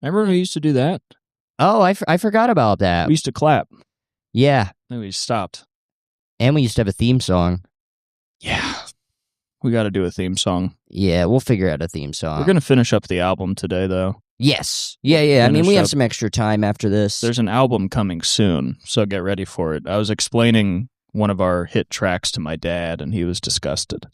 Remember when we used to do that? Oh, I forgot about that. We used to clap. Yeah. Then we stopped. And we used to have a theme song. Yeah. We got to do a theme song. Yeah, we'll figure out a theme song. We're going to finish up the album today, though. Yes. Yeah. I mean, we have some extra time after this. There's an album coming soon, so get ready for it. I was explaining one of our hit tracks to my dad, and he was disgusted.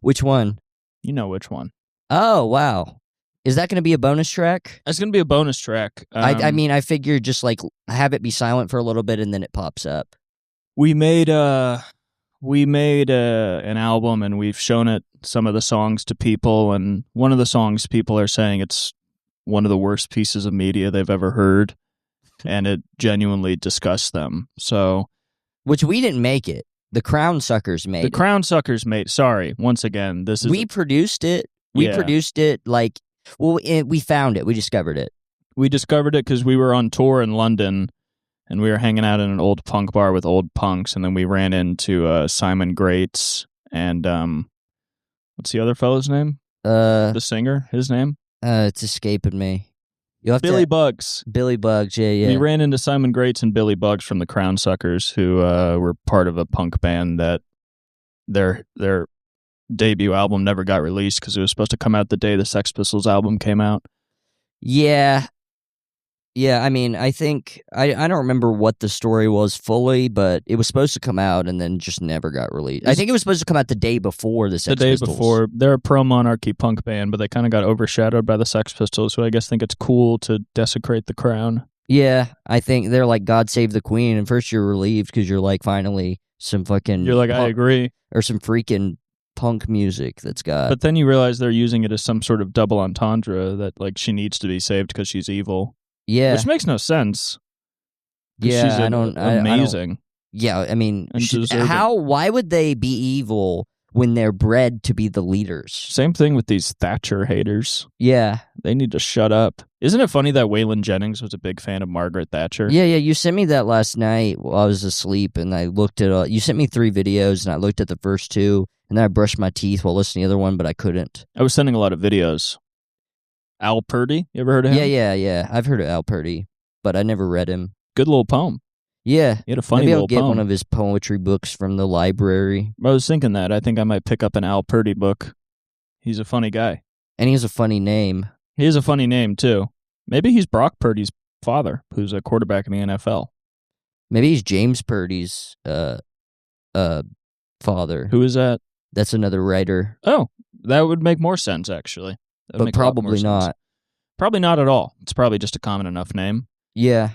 Which one? You know which one. Oh, wow. Is that going to be a bonus track? It's going to be a bonus track. I mean, I figured just like have it be silent for a little bit and then it pops up. We made an album and we've shown it some of the songs to people, and one of the songs people are saying it's one of the worst pieces of media they've ever heard, and it genuinely disgusts them. So, which we didn't make it. The Crown Suckers made it. The Crown Suckers made. Sorry, once again, this is we produced it. We produced it like. Well, we found it. We discovered it. We discovered it because we were on tour in London, and we were hanging out in an old punk bar with old punks, and then we ran into Simon Grates and what's the other fellow's name? The singer, his name? It's escaping me. Billy Bugs. Billy Bugs, yeah. We ran into Simon Grates and Billy Bugs from the Crown Suckers, who were part of a punk band that their debut album never got released because it was supposed to come out the day the Sex Pistols album came out. Yeah, I mean, I think, I don't remember what the story was fully, but it was supposed to come out and then just never got released. I think it was supposed to come out the day before the Sex Pistols. The day before. They're a pro-monarchy punk band, but they kind of got overshadowed by the Sex Pistols, who I guess think it's cool to desecrate the crown. Yeah, I think they're like, God save the Queen, and first you're relieved because you're like, finally, some fucking... You're like, I agree. Or some freaking... punk music that's got... But then you realize they're using it as some sort of double entendre that like she needs to be saved because she's evil. Yeah. Which makes no sense. Yeah, she's amazing. Yeah, I mean, why would they be evil when they're bred to be the leaders? Same thing with these Thatcher haters. Yeah. They need to shut up. Isn't it funny that Waylon Jennings was a big fan of Margaret Thatcher? Yeah, you sent me that last night while I was asleep, and I looked at... you sent me 3 videos, and I looked at the first 2, and then I brushed my teeth while listening to the other one, but I couldn't. I was sending a lot of videos. Al Purdy? You ever heard of him? Yeah. I've heard of Al Purdy, but I never read him. Good little poem. Yeah. He had a funny little Maybe I'll get poem. one of his poetry books from the library. I was thinking that. I think I might pick up an Al Purdy book. He's a funny guy. And he has a funny name. He has a funny name, too. Maybe he's Brock Purdy's father, who's a quarterback in the NFL. Maybe he's James Purdy's father. Who is that? That's another writer. Oh, that would make more sense, actually. But probably not. Probably not at all. It's probably just a common enough name. Yeah.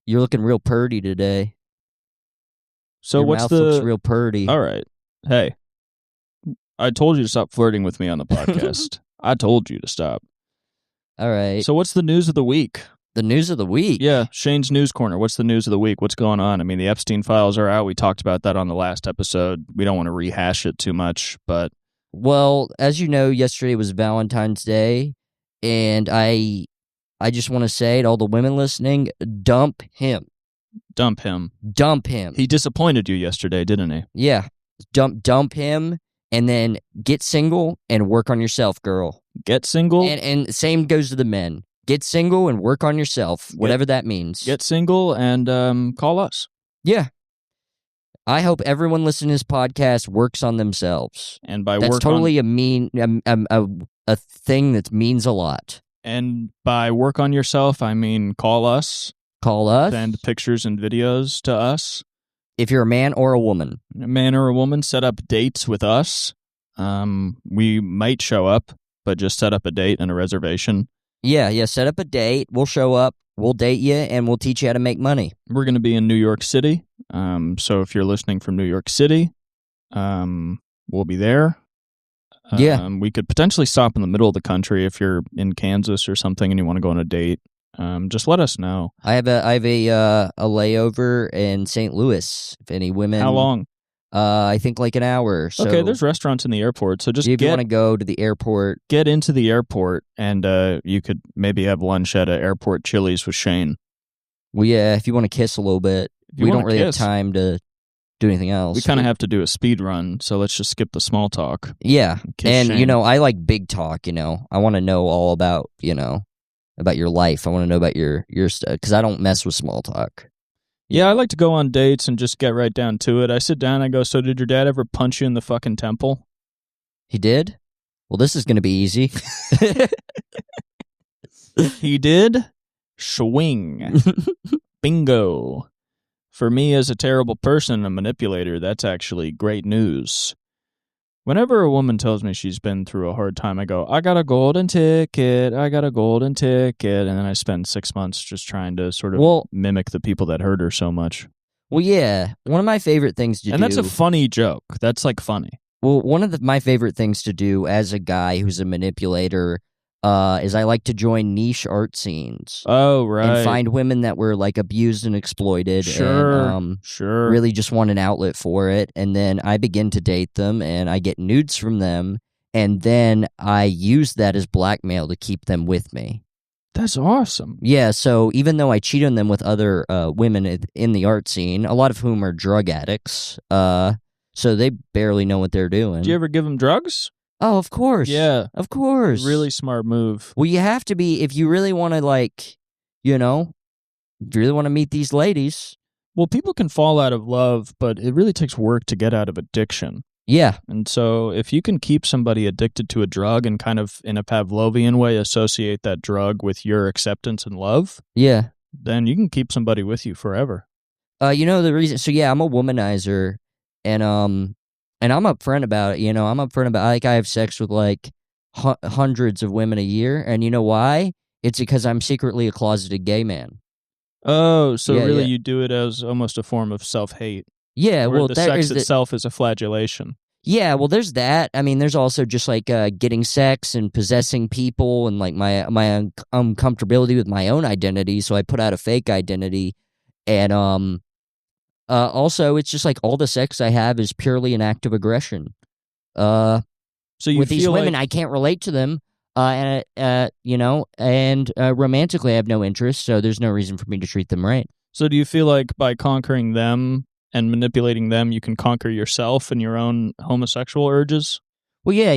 You're looking real purdy today. So Your mouth looks real purdy. All right. Hey, I told you to stop flirting with me on the podcast. I told you to stop. All right. So what's the news of the week? The news of the week? Yeah, Shane's News Corner. What's the news of the week? What's going on? I mean, the Epstein files are out. We talked about that on the last episode. We don't want to rehash it too much, but... Well, as you know, yesterday was Valentine's Day, and I just want to say to all the women listening, dump him. Dump him. Dump him. He disappointed you yesterday, didn't he? Yeah. Dump him, and then get single and work on yourself, girl. Get single? And same goes to the men. Get single and work on yourself, whatever that means. Get single and call us. Yeah. I hope everyone listening to this podcast works on themselves. And by that's totally a thing that means a lot. And by work on yourself, I mean call us. Call us. Send pictures and videos to us. If you're a man or a woman. A man or a woman, set up dates with us. We might show up, but just set up a date and a reservation. Yeah, set up a date. We'll show up. We'll date you, and we'll teach you how to make money. We're going to be in New York City. So if you're listening from New York City, we'll be there. Yeah. We could potentially stop in the middle of the country if you're in Kansas or something and you want to go on a date. Just let us know. I have a layover in St. Louis. If any women... How long? I think like an hour. So okay, there's restaurants in the airport, so just if you want to go to the airport, get into the airport, and you could maybe have lunch at an airport Chili's with Shane. Well, yeah, if you want to kiss a little bit, we don't really have time to do anything else. We kind of have to do a speed run, so let's just skip the small talk. Yeah, and Shane. I like big talk. I want to know all about about your life. I want to know about your stuff because I don't mess with small talk. Yeah, I like to go on dates and just get right down to it. I sit down, I go, so did your dad ever punch you in the fucking temple? He did? Well, this is going to be easy. He did? Swing. Bingo. For me, as a terrible person, a manipulator, that's actually great news. Whenever a woman tells me she's been through a hard time, I go, I got a golden ticket, I got a golden ticket, and then I spend 6 months just trying to sort of mimic the people that hurt her so much. Well, yeah, one of my favorite things to do... And that's a funny joke. That's, like, funny. Well, one of my favorite things to do as a guy who's a manipulator is I like to join niche art scenes. Oh, right. And find women that were, like, abused and exploited. Sure, and, sure. Really just want an outlet for it. And then I begin to date them, and I get nudes from them, and then I use that as blackmail to keep them with me. That's awesome. Yeah, so even though I cheat on them with other women in the art scene, a lot of whom are drug addicts, so they barely know what they're doing. Do you ever give them drugs? Oh, of course. Yeah. Of course. Really smart move. Well, you have to be, if you really want to, like, if you really want to meet these ladies. Well, people can fall out of love, but it really takes work to get out of addiction. Yeah. And so if you can keep somebody addicted to a drug and kind of in a Pavlovian way associate that drug with your acceptance and love, yeah, then you can keep somebody with you forever. The reason, so yeah, I'm a womanizer, and I'm upfront about it. I'm upfront about, like, I have sex with, like, hundreds of women a year, and you know why? It's because I'm secretly a closeted gay man. Oh, so really you do it as almost a form of self-hate. Yeah, well, the sex itself is a flagellation. Yeah, well, there's that. I mean, there's also just, like, getting sex and possessing people and, like, my uncomfortability with my own identity, so I put out a fake identity. And also, it's just, like, all the sex I have is purely an act of aggression. So with these women, I can't relate to them, and romantically I have no interest, so there's no reason for me to treat them right. So do you feel like by conquering them and manipulating them, you can conquer yourself and your own homosexual urges? Well, yeah.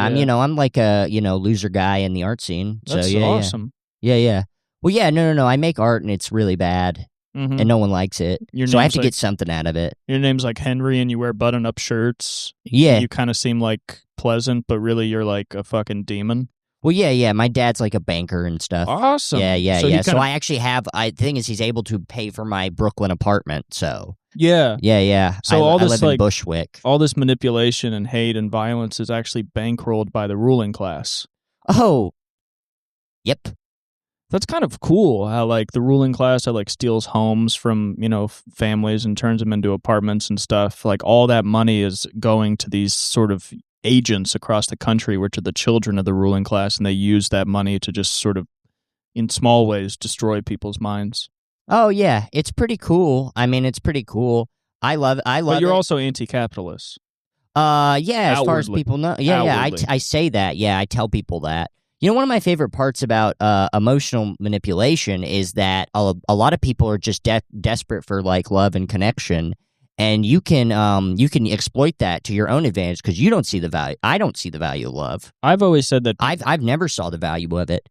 I'm like a, loser guy in the art scene. That's so, awesome. Yeah. Well, yeah, no. I make art and it's really bad, and no one likes it. So I have to get something out of it. Your name's like Henry and you wear button-up shirts. Yeah. You kind of seem like pleasant, but really you're like a fucking demon. Well, yeah. My dad's like a banker and stuff. Awesome. Yeah. So I actually have. The thing is, he's able to pay for my Brooklyn apartment. So yeah. So I live in Bushwick. All this manipulation and hate and violence is actually bankrolled by the ruling class. Oh, yep. That's kind of cool. How like the ruling class, steals homes from families and turns them into apartments and stuff. Like all that money is going to these sort of agents across the country, which are the children of the ruling class, and they use that money to just sort of, in small ways, destroy people's minds. Oh yeah, it's pretty cool. I mean, it's pretty cool. I love it. But you're also anti-capitalist. Yeah. As far as people know, yeah. I say that. Yeah, I tell people that. One of my favorite parts about emotional manipulation is that a lot of people are just desperate for like love and connection. And you can exploit that to your own advantage because you don't see the value. I don't see the value of love. I've always said that. I've never saw the value of it.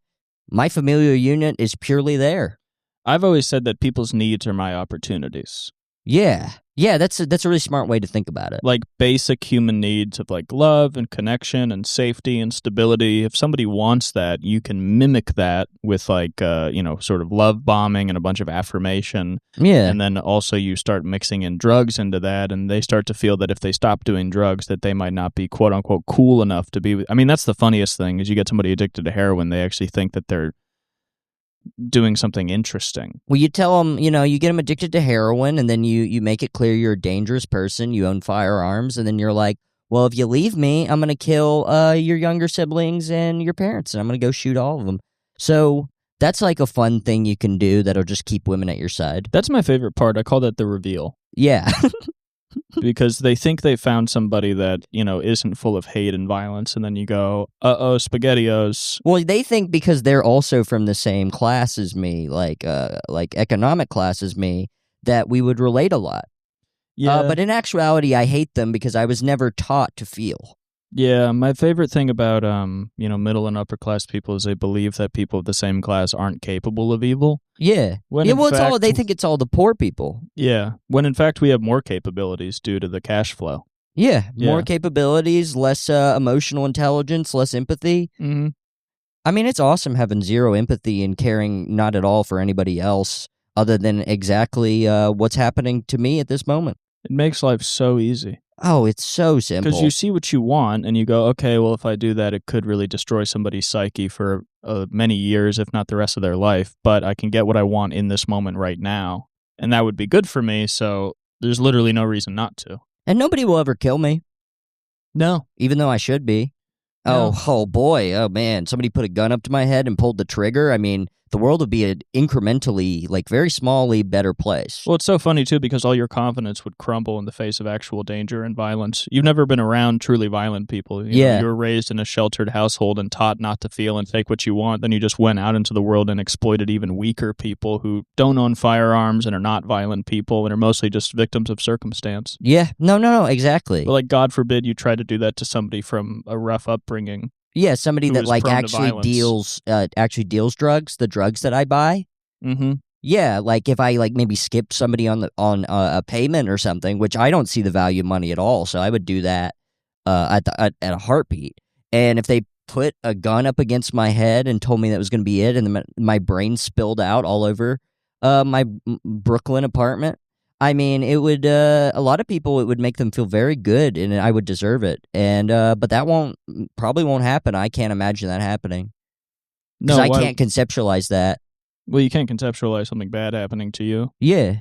My familial unit is purely there. I've always said that people's needs are my opportunities. Yeah, that's a really smart way to think about it. Like basic human needs of like love and connection and safety and stability. If somebody wants that, you can mimic that with like sort of love bombing and a bunch of affirmation. Yeah, and then also you start mixing in drugs into that, and they start to feel that if they stop doing drugs, that they might not be quote unquote cool enough to be. I mean, that's the funniest thing is you get somebody addicted to heroin, they actually think that they're doing something interesting. Well, you tell them, you get them addicted to heroin, and then you make it clear you're a dangerous person, you own firearms, and then you're like, well, if you leave me, I'm going to kill your younger siblings and your parents, and I'm going to go shoot all of them. So that's like a fun thing you can do that'll just keep women at your side. That's my favorite part. I call that the reveal. Yeah. Because they think they found somebody that, isn't full of hate and violence, and then you go, uh-oh, SpaghettiOs. Well, they think because they're also from the same class as me, like economic class as me, that we would relate a lot. Yeah. But in actuality, I hate them because I was never taught to feel. Yeah, my favorite thing about middle and upper class people is they believe that people of the same class aren't capable of evil. Yeah. When Yeah, in well, fact, they think it's all the poor people. Yeah, when in fact we have more capabilities due to the cash flow. Yeah, more Yeah. capabilities, less emotional intelligence, less empathy. Mm-hmm. I mean, it's awesome having zero empathy and caring not at all for anybody else other than exactly what's happening to me at this moment. It makes life so easy. Oh, it's so simple. Because you see what you want and you go, okay, well, if I do that, it could really destroy somebody's psyche for many years, if not the rest of their life. But I can get what I want in this moment right now. And that would be good for me. So there's literally no reason not to. And nobody will ever kill me. No. Even though I should be. No. Oh boy. Oh, man. Somebody put a gun up to my head and pulled the trigger. I mean, the world would be an incrementally, very smallly better place. Well, it's so funny, too, because all your confidence would crumble in the face of actual danger and violence. You've never been around truly violent people. You know, you were raised in a sheltered household and taught not to feel and take what you want. Then you just went out into the world and exploited even weaker people who don't own firearms and are not violent people and are mostly just victims of circumstance. Yeah. No, exactly. But, God forbid you try to do that to somebody from a rough upbringing. Yeah, somebody that actually deals drugs, the drugs that I buy. Mm-hmm. Yeah, if I maybe skipped somebody on a payment or something, which I don't see the value of money at all, so I would do that at a heartbeat. And if they put a gun up against my head and told me that was going to be it, and my brain spilled out all over my Brooklyn apartment, I mean, it would a lot of people, it would make them feel very good, and I would deserve it. And but that probably won't happen. I can't imagine that happening because I can't conceptualize that. Well, you can't conceptualize something bad happening to you. Yeah,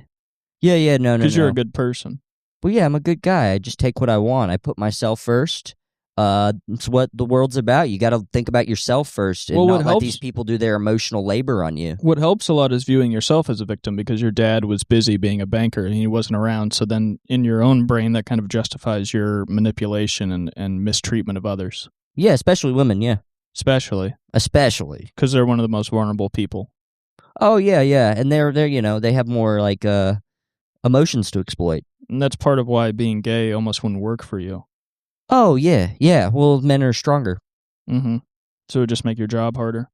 no, because you're a good person. Well, yeah, I'm a good guy. I just take what I want. I put myself first. It's what the world's about. You got to think about yourself first and not let these people do their emotional labor on you. What helps a lot is viewing yourself as a victim because your dad was busy being a banker and he wasn't around. So then in your own brain, that kind of justifies your manipulation and mistreatment of others. Yeah, especially women, yeah. Especially. Because they're one of the most vulnerable people. Oh, yeah. And they're they have more, emotions to exploit. And that's part of why being gay almost wouldn't work for you. Oh, yeah. Well, men are stronger. Mm-hmm. So it would just make your job harder.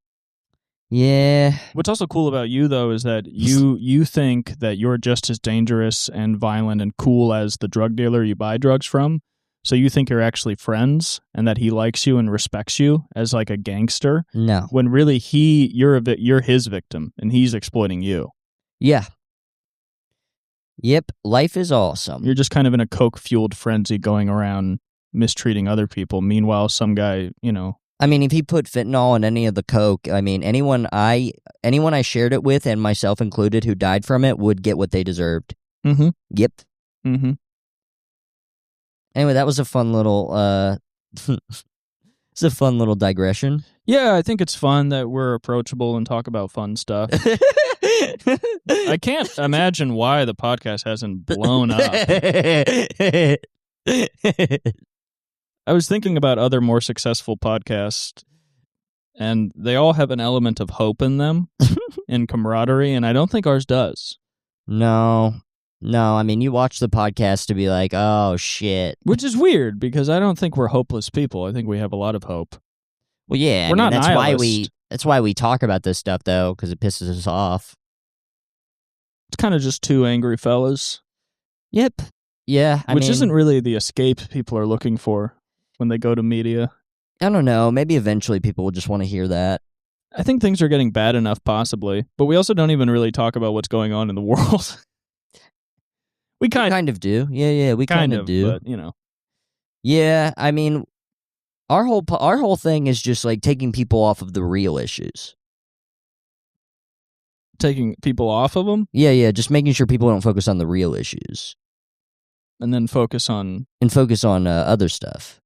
Yeah. What's also cool about you, though, is that you think that you're just as dangerous and violent and cool as the drug dealer you buy drugs from. So you think you're actually friends and that he likes you and respects you as like a gangster. No. When really you're his victim and he's exploiting you. Yeah. Yep. Life is awesome. You're just kind of in a coke-fueled frenzy going around mistreating other people. Meanwhile, some guy, I mean, if he put fentanyl in any of the coke, I mean, anyone I shared it with, and myself included, who died from it, would get what they deserved. Mm-hmm. Yep. Mm-hmm. Anyway, that was a fun little it's a fun little digression. Yeah, I think it's fun that we're approachable and talk about fun stuff. I can't imagine why the podcast hasn't blown up. I was thinking about other more successful podcasts, and they all have an element of hope in them and camaraderie, and I don't think ours does. No, I mean, you watch the podcast to be like, oh, shit. Which is weird, because I don't think we're hopeless people. I think we have a lot of hope. Well, yeah, we're not nihilists. That's why we talk about this stuff, though, because it pisses us off. It's kind of just two angry fellas. Yep. Yeah, Which isn't really the escape people are looking for when they go to media. I don't know. Maybe eventually people will just want to hear that. I think things are getting bad enough, possibly. But we also don't even really talk about what's going on in the world. We kind of do. Yeah, we kind of do. But, Yeah, I mean, our whole thing is just like taking people off of the real issues. Taking people off of them? Yeah, just making sure people don't focus on the real issues. And then focus on other stuff.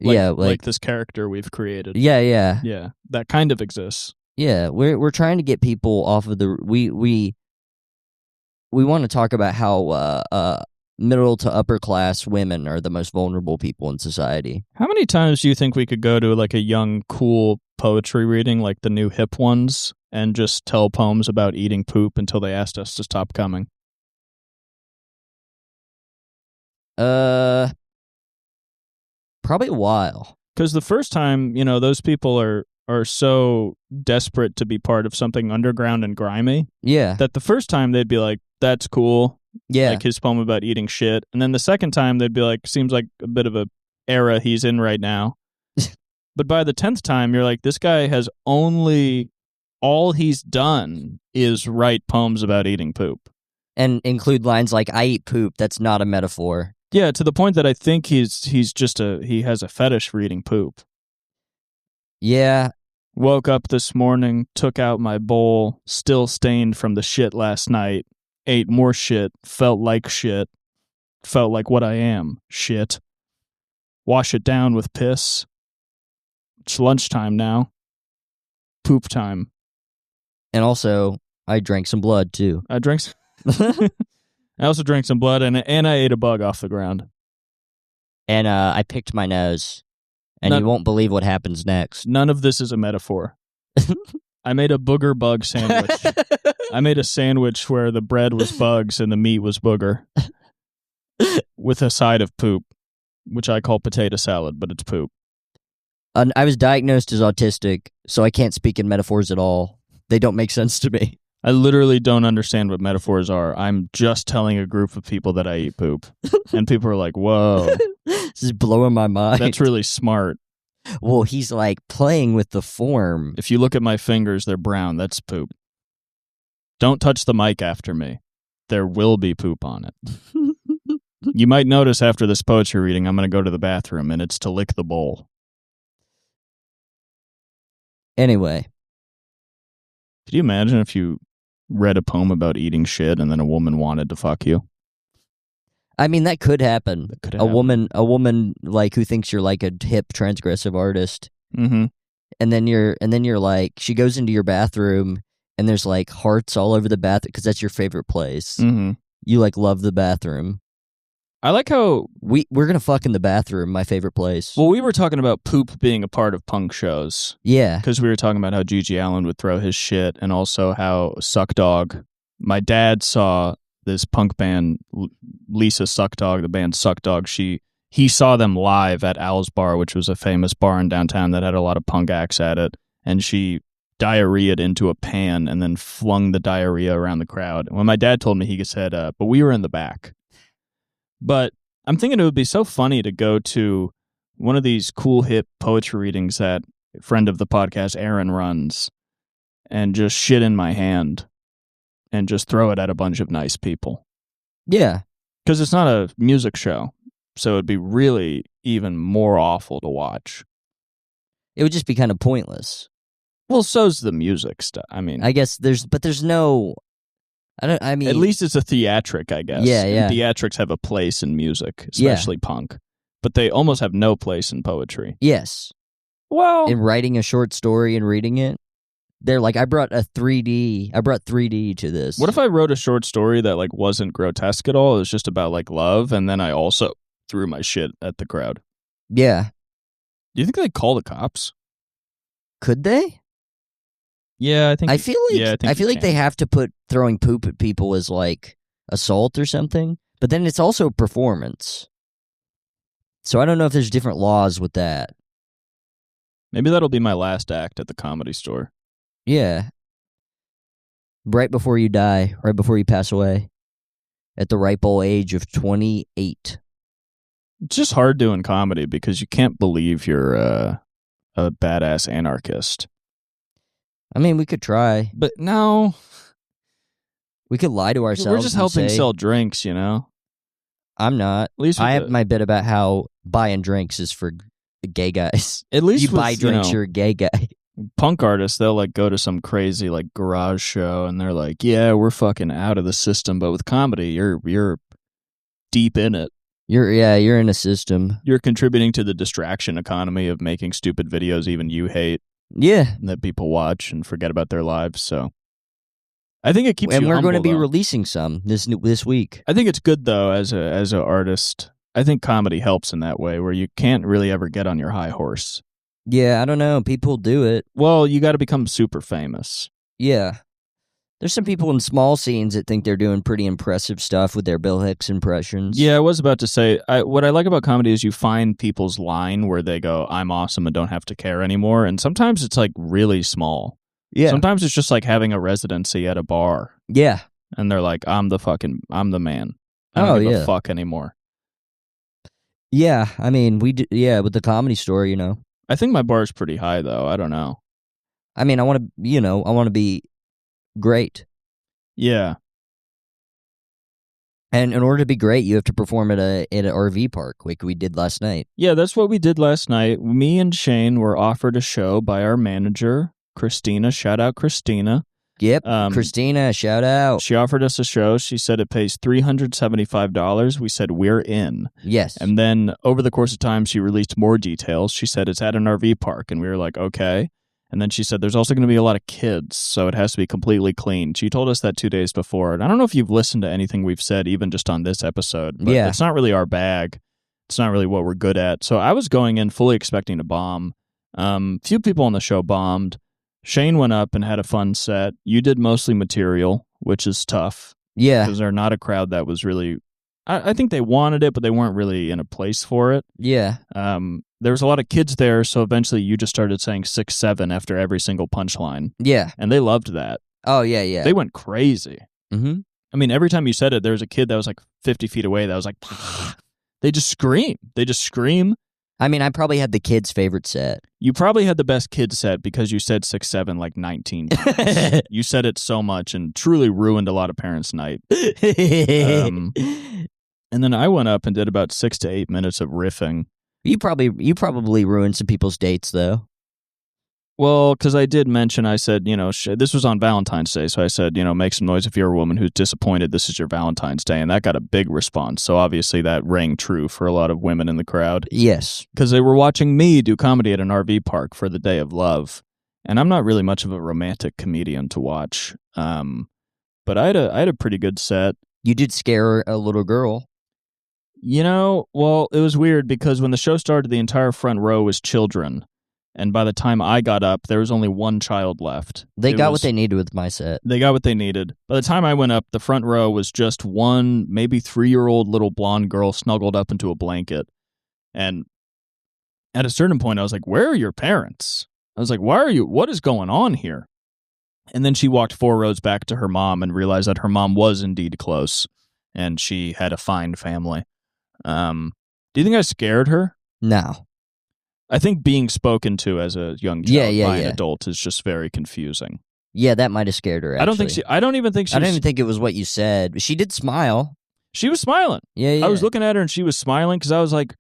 Like this character we've created. Yeah. Yeah, that kind of exists. Yeah, we're trying to get people off of the we want to talk about how middle to upper class women are the most vulnerable people in society. How many times do you think we could go to like a young, cool poetry reading, like the new hip ones, and just tell poems about eating poop until they asked us to stop coming? Probably a while. Because the first time, those people are so desperate to be part of something underground and grimy Yeah. that the first time they'd be like, that's cool. Yeah. Like his poem about eating shit. And then the second time they'd be like, seems like a bit of a era he's in right now. But by the 10th time, you're like, this guy has all he's done is write poems about eating poop. And include lines like, I eat poop. That's not a metaphor. Yeah, to the point that I think he has a fetish for eating poop. Yeah. Woke up this morning, took out my bowl, still stained from the shit last night, ate more shit, felt like what I am, shit. Wash it down with piss. It's lunchtime now. Poop time. And also, I drank some blood, too. I also drank some blood, and I ate a bug off the ground. And I picked my nose. And you won't believe what happens next. None of this is a metaphor. I made a booger bug sandwich. I made a sandwich where the bread was bugs and the meat was booger. With a side of poop, which I call potato salad, but it's poop. I was diagnosed as autistic, so I can't speak in metaphors at all. They don't make sense to me. I literally don't understand what metaphors are. I'm just telling a group of people that I eat poop. And people are like, whoa. This is blowing my mind. That's really smart. Well, he's like playing with the form. If you look at my fingers, they're brown. That's poop. Don't touch the mic after me. There will be poop on it. You might notice after this poetry reading, I'm going to go to the bathroom, and it's to lick the bowl. Anyway. Could you imagine if you read a poem about eating shit and then a woman wanted to fuck you? I mean, that could happen. That could happen. A woman like who thinks you're like a hip transgressive artist. Mm-hmm. And then you're like, she goes into your bathroom and there's like hearts all over the bathroom because that's your favorite place. Mm-hmm. You like love the bathroom. I like how we're gonna fuck in the bathroom, my favorite place. Well, we were talking about poop being a part of punk shows. Yeah. Because we were talking about how Gigi Allen would throw his shit, and also how Suck Dog. My dad saw this punk band, Lisa Suck Dog, the band Suck Dog. He saw them live at Al's Bar, which was a famous bar in downtown that had a lot of punk acts at it, and she diarrheaed into a pan and then flung the diarrhea around the crowd. When my dad told me, he said, but we were in the back. But I'm thinking it would be so funny to go to one of these cool hip poetry readings that a friend of the podcast, Aaron, runs, and just shit in my hand and just throw it at a bunch of nice people. Yeah. Because it's not a music show, so it'd be really even more awful to watch. It would just be kind of pointless. Well, so's the music stuff. I mean, I guess there's no... I mean, at least it's a theatric, I guess. Yeah. And theatrics have a place in music, especially punk. But they almost have no place in poetry. Yes. Well, in writing a short story and reading it, they're like, I brought 3D to this. What if I wrote a short story that like wasn't grotesque at all? It was just about like love, and then I also threw my shit at the crowd. Yeah. Do you think they'd call the cops? Could they? Yeah, I think. I feel like they have to put throwing poop at people as like assault or something, but then it's also a performance. So I don't know if there's different laws with that. Maybe that'll be my last act at the Comedy Store. Yeah. Right before you die, right before you pass away, at the ripe old age of 28. It's just hard doing comedy because you can't believe you're a badass anarchist. I mean, we could try. But no. We could lie to ourselves. We're just helping sell drinks, you know? I'm not. At least I have my bit about how buying drinks is for gay guys. At least you buy drinks, you're a gay guy. Punk artists, they'll like go to some crazy like garage show and they're like, yeah, we're fucking out of the system. But with comedy, you're deep in it. You're in a system. You're contributing to the distraction economy of making stupid videos even you hate. Yeah. That people watch and forget about their lives. So I think it keeps you humble. And we're going to be though. releasing some this week. I think it's good though as an artist. I think comedy helps in that way where you can't really ever get on your high horse. Yeah, I don't know. People do it. Well, you got to become super famous. Yeah. There's some people in small scenes that think they're doing pretty impressive stuff with their Bill Hicks impressions. Yeah, I was about to say, what I like about comedy is you find people's line where they go, I'm awesome and don't have to care anymore. And sometimes it's like really small. Yeah. Sometimes it's just like having a residency at a bar. Yeah. And they're like, I'm the man. I don't give a fuck anymore. Yeah, I mean, with the Comedy Store, you know. I think my bar is pretty high, though. I don't know. I mean, I want to be great. Yeah. And in order to be great, you have to perform at an RV park, like we did last night. Yeah, that's what we did last night. Me and Shane were offered a show by our manager, Christina. Shout out, Christina. Yep, Christina, shout out. She offered us a show. She said it pays $375. We said we're in. Yes. And then over the course of time, she released more details. She said it's at an RV park, and we were like, okay. And then she said there's also going to be a lot of kids, so it has to be completely clean. She told us that 2 days before. And I don't know if you've listened to anything we've said, even just on this episode, but it's not really our bag. It's not really what we're good at. So I was going in fully expecting to bomb. Few people on the show bombed. Shane went up and had a fun set. You did mostly material, which is tough. Yeah. Because they're not a crowd that was really... I think they wanted it, but they weren't really in a place for it. Yeah. There was a lot of kids there, so eventually you just started saying 6-7 after every single punchline. Yeah. And they loved that. Oh, yeah, yeah. They went crazy. Mm-hmm. I mean, every time you said it, there was a kid that was like 50 feet away that was like... They just scream. They just scream. I mean, I probably had the kids' favorite set. You probably had the best kid set because you said 6-7 like 19 times. You said it so much and truly ruined a lot of parents' night. And then I went up and did about 6 to 8 minutes of riffing. You probably ruined some people's dates, though. Well, because I did mention, I said, this was on Valentine's Day, so I said, make some noise if you're a woman who's disappointed this is your Valentine's Day, and that got a big response, so obviously that rang true for a lot of women in the crowd. Yes. Because they were watching me do comedy at an RV park for the Day of Love, and I'm not really much of a romantic comedian to watch, but I had a pretty good set. You did scare a little girl. Well, it was weird, because when the show started, the entire front row was children. And by the time I got up, there was only one child left. They got what they needed with my set. They got what they needed. By the time I went up, the front row was just one, maybe 3-year-old little blonde girl snuggled up into a blanket. And at a certain point, I was like, where are your parents? I was like, what is going on here? And then she walked 4 rows back to her mom and realized that her mom was indeed close. And she had a fine family. Do you think I scared her? No. I think being spoken to as a young child by an adult is just very confusing. Yeah, that might have scared her, actually. I don't even think it was what you said. She did smile. She was smiling. Yeah. I was looking at her and she was smiling because I was like,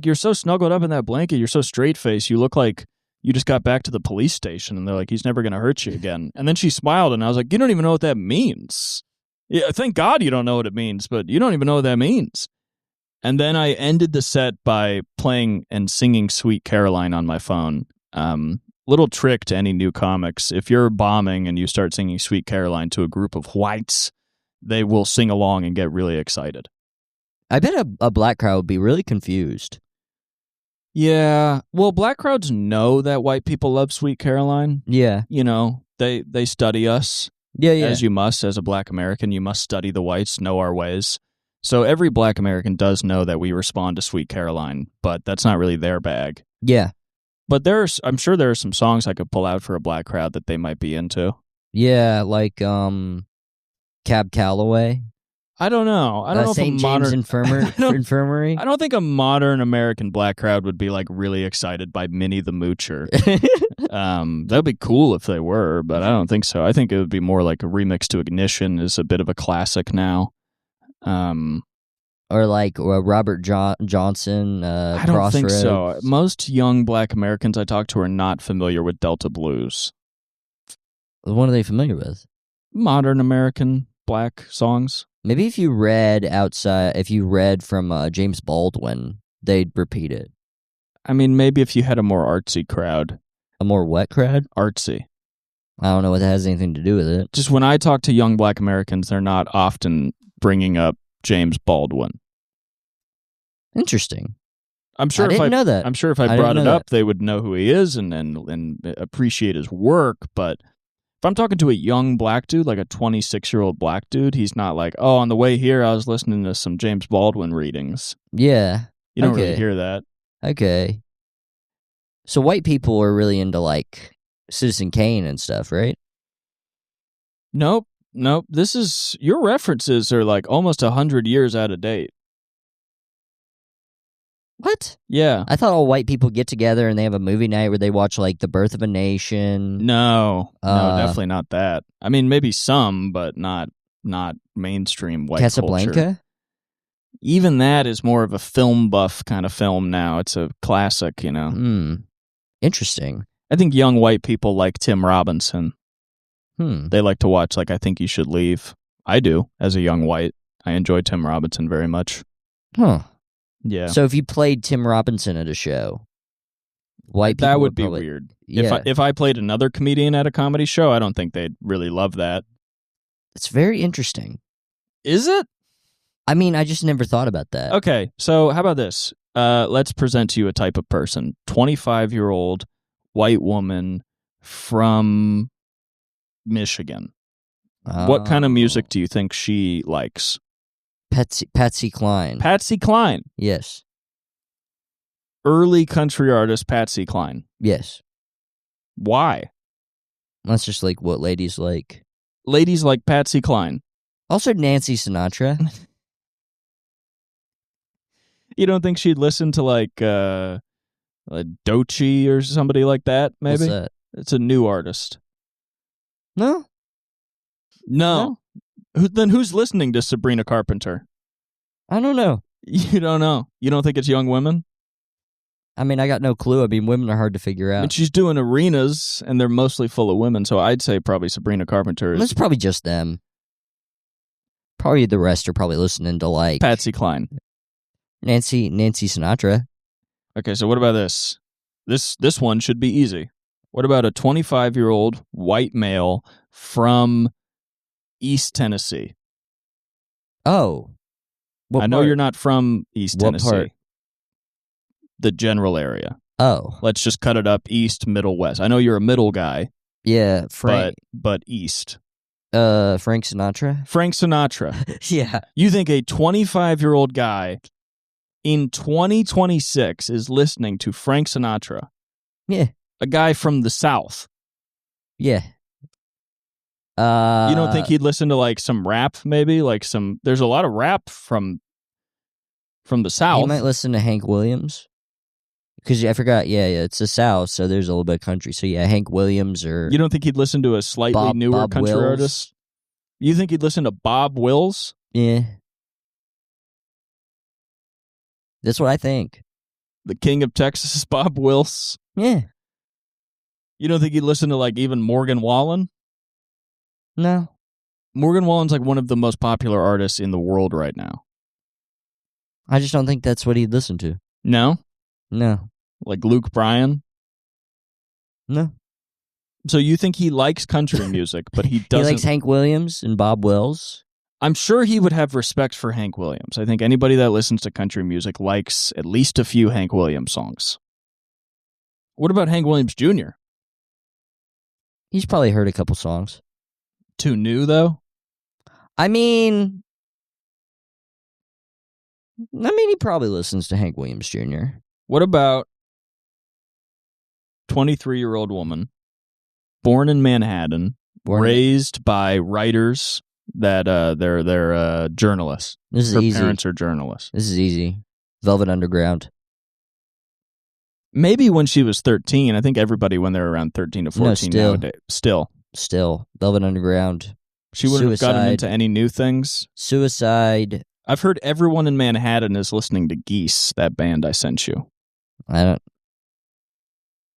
you're so snuggled up in that blanket. You're so straight-faced. You look like you just got back to the police station. And they're like, he's never going to hurt you again. And then she smiled and I was like, you don't even know what that means. Yeah, thank God you don't know what it means, but you don't even know what that means. And then I ended the set by playing and singing Sweet Caroline on my phone. Little trick to any new comics. If you're bombing and you start singing Sweet Caroline to a group of whites, they will sing along and get really excited. I bet a black crowd would be really confused. Yeah. Well, black crowds know that white people love Sweet Caroline. Yeah. They study us. Yeah. As you must, as a black American, you must study the whites, know our ways. So every black American does know that we respond to Sweet Caroline, but that's not really their bag. Yeah. But I'm sure there are some songs I could pull out for a black crowd that they might be into. Yeah, like Cab Calloway. I don't know. I don't know St. if a modern James Infirmary. I don't think a modern American black crowd would be like really excited by Minnie the Moocher. That'd be cool if they were, but I don't think so. I think it would be more like a remix to Ignition is a bit of a classic now. Or like Robert Johnson. I don't think so. Most young black Americans I talk to are not familiar with Delta blues. What are they familiar with? Modern American black songs. Maybe if you read from James Baldwin, they'd repeat it. I mean, maybe if you had a more artsy crowd. A more what crowd? Artsy. I don't know what that has anything to do with it. Just when I talk to young black Americans, they're not often bringing up James Baldwin. Interesting. I'm sure I didn't know that. I'm sure if I brought it up, they would know who he is and appreciate his work. But If I'm talking to a young black dude, like a 26-year-old black dude, he's not like, oh, on the way here, I was listening to some James Baldwin readings. Yeah. You don't really hear that. Okay. So white people are really into, like, Citizen Kane and stuff, right? Nope. Your references are like almost 100 years out of date. What? Yeah. I thought all white people get together and they have a movie night where they watch, like, The Birth of a Nation. No, definitely not that. I mean, maybe some, but not mainstream white Casablanca? culture. Even that is more of a film buff kind of film now. It's a classic, you know. Interesting. I think young white people like Tim Robinson. They like to watch, like, I Think You Should Leave. I do, as a young white. I enjoy Tim Robinson very much. Huh. Yeah. So if you played Tim Robinson at a show, white people that would be probably, weird. Yeah. If I played another comedian at a comedy show, I don't think they'd really love that. It's very interesting. Is it? I mean, I just never thought about that. Okay, so how about this? Let's present to you a type of person. 25-year-old white woman from Michigan. What kind of music do you think she likes? Patsy Cline. Patsy Cline. Yes. Early country artist Patsy Cline. Yes. Why? That's just like what ladies like. Ladies like Patsy Cline. Also Nancy Sinatra. You don't think she'd listen to like Doechii or somebody like that, maybe? What's that? It's a new artist. No. Then who's listening to Sabrina Carpenter? I don't know. You don't know. You don't think it's young women? I mean, I got no clue. I mean, women are hard to figure out. I mean, she's doing arenas, and they're mostly full of women, so I'd say probably Sabrina Carpenter is... It's probably just them. Probably the rest are probably listening to, like... Patsy Cline. Nancy Sinatra. Okay, so what about this? This one should be easy. What about a 25-year-old white male from East Tennessee? Oh. I know you're not from East Tennessee. What part? The general area. Oh. Let's just cut it up east, middle, west. I know you're a middle guy. Yeah, Frank. But east. Frank Sinatra? Frank Sinatra. Yeah. You think a 25-year-old guy in 2026 is listening to Frank Sinatra? Yeah. A guy from the South. Yeah. You don't think he'd listen to like some rap, maybe? Like some... There's a lot of rap from the South. He might listen to Hank Williams. Because I forgot, yeah, it's the South, so there's a little bit of country. So yeah, Hank Williams or... You don't think he'd listen to a slightly newer Bob country Wills? artist? You think he'd listen to Bob Wills? Yeah. That's what I think. The king of Texas, Bob Wills? Yeah. You don't think he'd listen to like even Morgan Wallen? No. Morgan Wallen's like one of the most popular artists in the world right now. I just don't think that's what he'd listen to. No? No. Like Luke Bryan? No. So you think he likes country music, but he doesn't... He likes Hank Williams and Bob Wills? I'm sure he would have respect for Hank Williams. I think anybody that listens to country music likes at least a few Hank Williams songs. What about Hank Williams Jr.? He's probably heard a couple songs. Too new, though? I mean, he probably listens to Hank Williams Jr. What about 23-year-old woman, born in Manhattan, raised by writers that they're journalists. This is Her easy. parents are journalists. This is easy. Velvet Underground. Maybe when she was 13. I think everybody when they're around 13 to 14 nowadays. Still. Velvet Underground. She wouldn't have gotten into any new things. Suicide. I've heard everyone in Manhattan is listening to Geese, that band I sent you.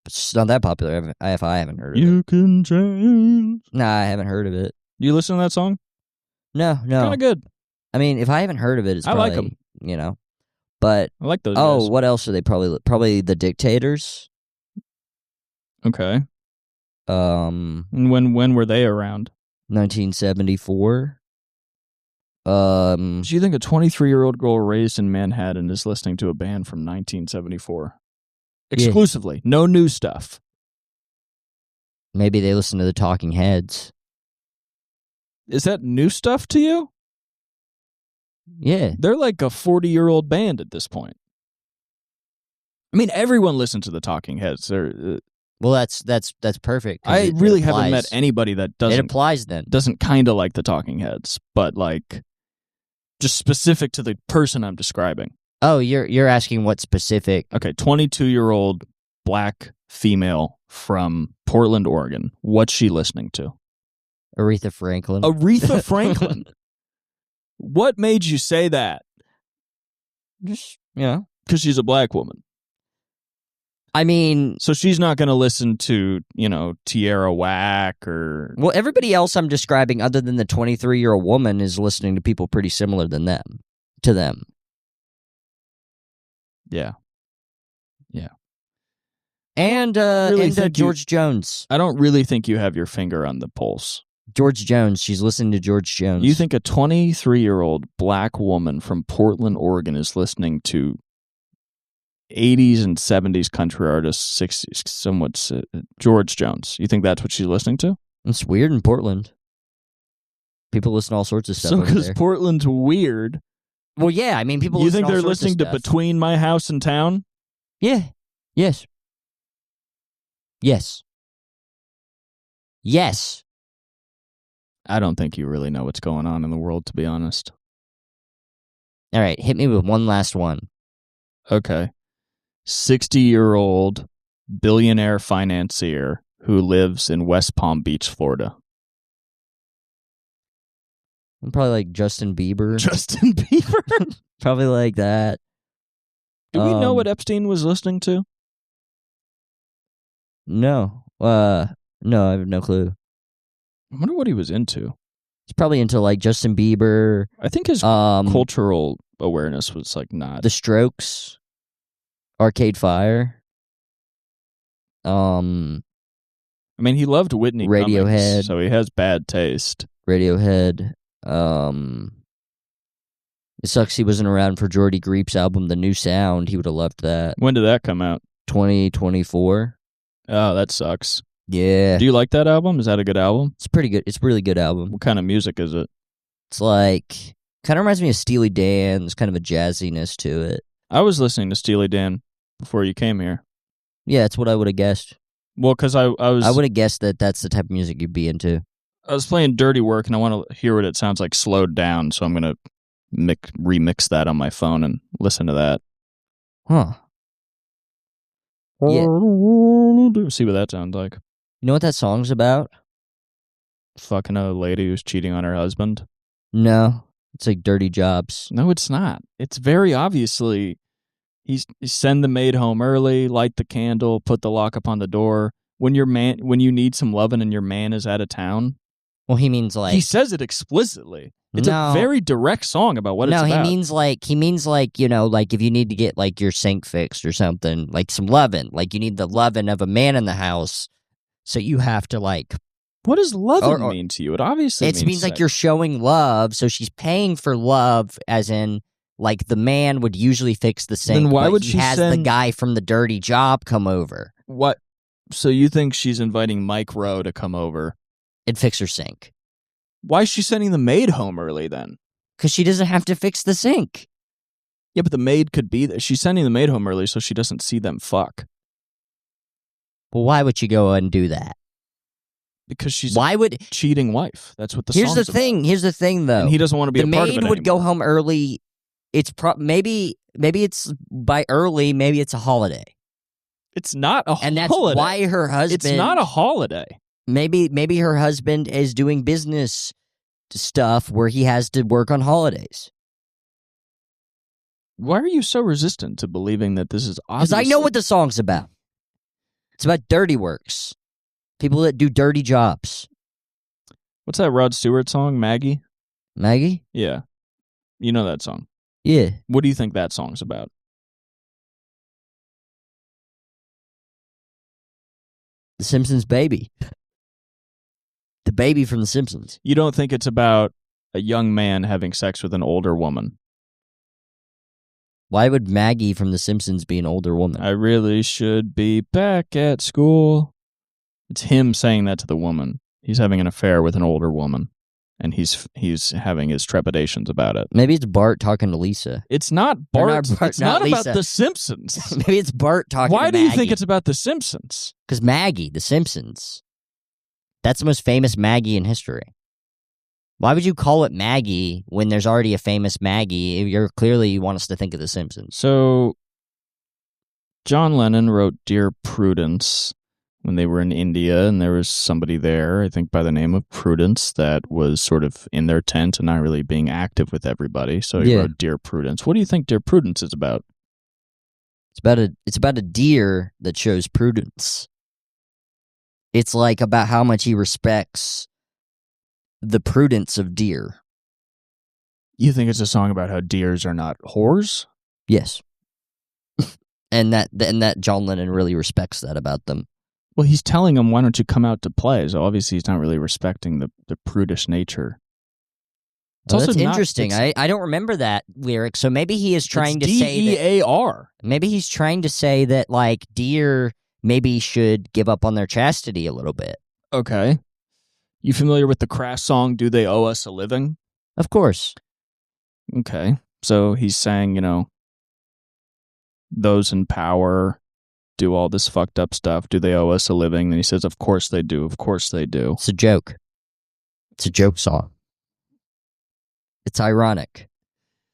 It's not that popular if I haven't heard of it. You can change. Nah, I haven't heard of it. You listen to that song? No. Kind of good. I mean, if I haven't heard of it, it's probably, I like them. You know. But, I like those guys. What else are they probably the Dictators? Okay. And when were they around? 1974. So you think a 23-year-old girl raised in Manhattan is listening to a band from 1974? Exclusively. Yeah. No new stuff. Maybe they listen to the Talking Heads. Is that new stuff to you? Yeah. They're like a 40-year-old band at this point. I mean, everyone listens to the Talking Heads. Well, that's perfect. 'cause I really it haven't applies. met anybody that It doesn't applies then. kind of like the Talking Heads, but like just specific to the person I'm describing. Oh, you're asking what specific? Okay, 22-year-old black female from Portland, Oregon. What's she listening to? Aretha Franklin. Aretha Franklin. What made you say that? Just, yeah. Because she's a black woman. I mean, So she's not going to listen to, Tierra Whack or... well, everybody else I'm describing, other than the 23-year-old woman, is listening to people pretty similar to them. Yeah. And George Jones. I don't really think you have your finger on the pulse. George Jones. She's listening to George Jones. You think a 23-year-old black woman from Portland, Oregon is listening to 80s and 70s country artists, 60s, somewhat George Jones. You think that's what she's listening to? It's weird in Portland. People listen to all sorts of stuff. So because Portland's weird. Well, yeah, I mean, people. You listen think to all they're sorts of listening to stuff. Between My House and Town? Yeah. Yes. Yes. Yes. I don't think you really know what's going on in the world, to be honest. All right, hit me with one last one. Okay. 60-year-old billionaire financier who lives in West Palm Beach, Florida. I'm probably like Justin Bieber. Justin Bieber? Probably like that. Do we know what Epstein was listening to? No. No, I have no clue. I wonder what he was into. He's probably into like Justin Bieber. I think his cultural awareness was like not. The Strokes. Arcade Fire. I mean, he loved Whitney Radiohead. Cummings, so he has bad taste. Radiohead. It sucks he wasn't around for Jordy Greep's album, The New Sound. He would have loved that. When did that come out? 2024. Oh, that sucks. Yeah. Do you like that album? Is that a good album? It's pretty good. It's a really good album. What kind of music is it? It's like, kind of reminds me of Steely Dan. There's kind of a jazziness to it. I was listening to Steely Dan before you came here. Yeah, that's what I would have guessed. Well, because I would have guessed that that's the type of music you'd be into. I was playing Dirty Work, and I want to hear what it sounds like slowed down, so I'm going to remix that on my phone and listen to that. Huh. Yeah. See what that sounds like. You know what that song's about? Fucking a lady who's cheating on her husband. No. It's like Dirty Jobs. No, it's not. It's very obviously, you send the maid home early, light the candle, put the lock up on the door. When you need some loving and your man is out of town. Well, he means like... He says it explicitly. It's a very direct song about what it's about. No, he means like, you know, like if you need to get like your sink fixed or something, like some loving. Like you need the loving of a man in the house. So you have to like... What does loving mean to you? It obviously means like you're showing love. So she's paying for love, as in like the man would usually fix the sink. Then why but would he she has the guy from the dirty job come over? What? So you think she's inviting Mike Rowe to come over and fix her sink? Why is she sending the maid home early then? Because she doesn't have to fix the sink. Yeah, but the maid could be there. She's sending the maid home early so she doesn't see them fuck. Well, why would you go and do that? Because she's a cheating wife. That's what the song's about. Here's the thing, though. And he doesn't want to be a part of it The maid would go home early. It's maybe it's by early. Maybe it's a holiday. It's not a holiday. And that's why her husband... It's not a holiday. Maybe her husband is doing business stuff where he has to work on holidays. Why are you so resistant to believing that this is obvious? Because I know what the song's about. It's about dirty works. People that do dirty jobs. What's that Rod Stewart song, Maggie? Maggie? Yeah. You know that song. Yeah. What do you think that song's about? The Simpsons baby. The baby from The Simpsons. You don't think it's about a young man having sex with an older woman? Why would Maggie from The Simpsons be an older woman? I really should be back at school. It's him saying that to the woman. He's having an affair with an older woman, and he's having his trepidations about it. Maybe it's Bart talking to Lisa. It's not Or Bart. not Bart, It's not not about Lisa. The Simpsons. Maybe it's Bart talking Why to do Maggie. you think it's about The Simpsons? Because Maggie, The Simpsons. That's the most famous Maggie in history. Why would you call it Maggie when there's already a famous Maggie? You want us to think of The Simpsons. So, John Lennon wrote Dear Prudence when they were in India, and there was somebody there, I think by the name of Prudence, that was sort of in their tent and not really being active with everybody. So he wrote Dear Prudence. What do you think Dear Prudence is about? It's about a deer that shows prudence. It's like about how much he respects the prudence of deer. You think it's a song about how deers are not whores? Yes. and that John Lennon really respects that about them. Well, he's telling them, why don't you come out to play? So obviously he's not really respecting the prudish nature. It's That's also interesting. I don't remember that lyric, so maybe he is trying to say DEAR. Maybe he's trying to say that, like, deer maybe should give up on their chastity a little bit. Okay. You familiar with the Crass song, Do They Owe Us a Living? Of course. Okay. So he's saying, those in power do all this fucked up stuff. Do they owe us a living? And he says, of course they do. Of course they do. It's a joke. It's a joke song. It's ironic.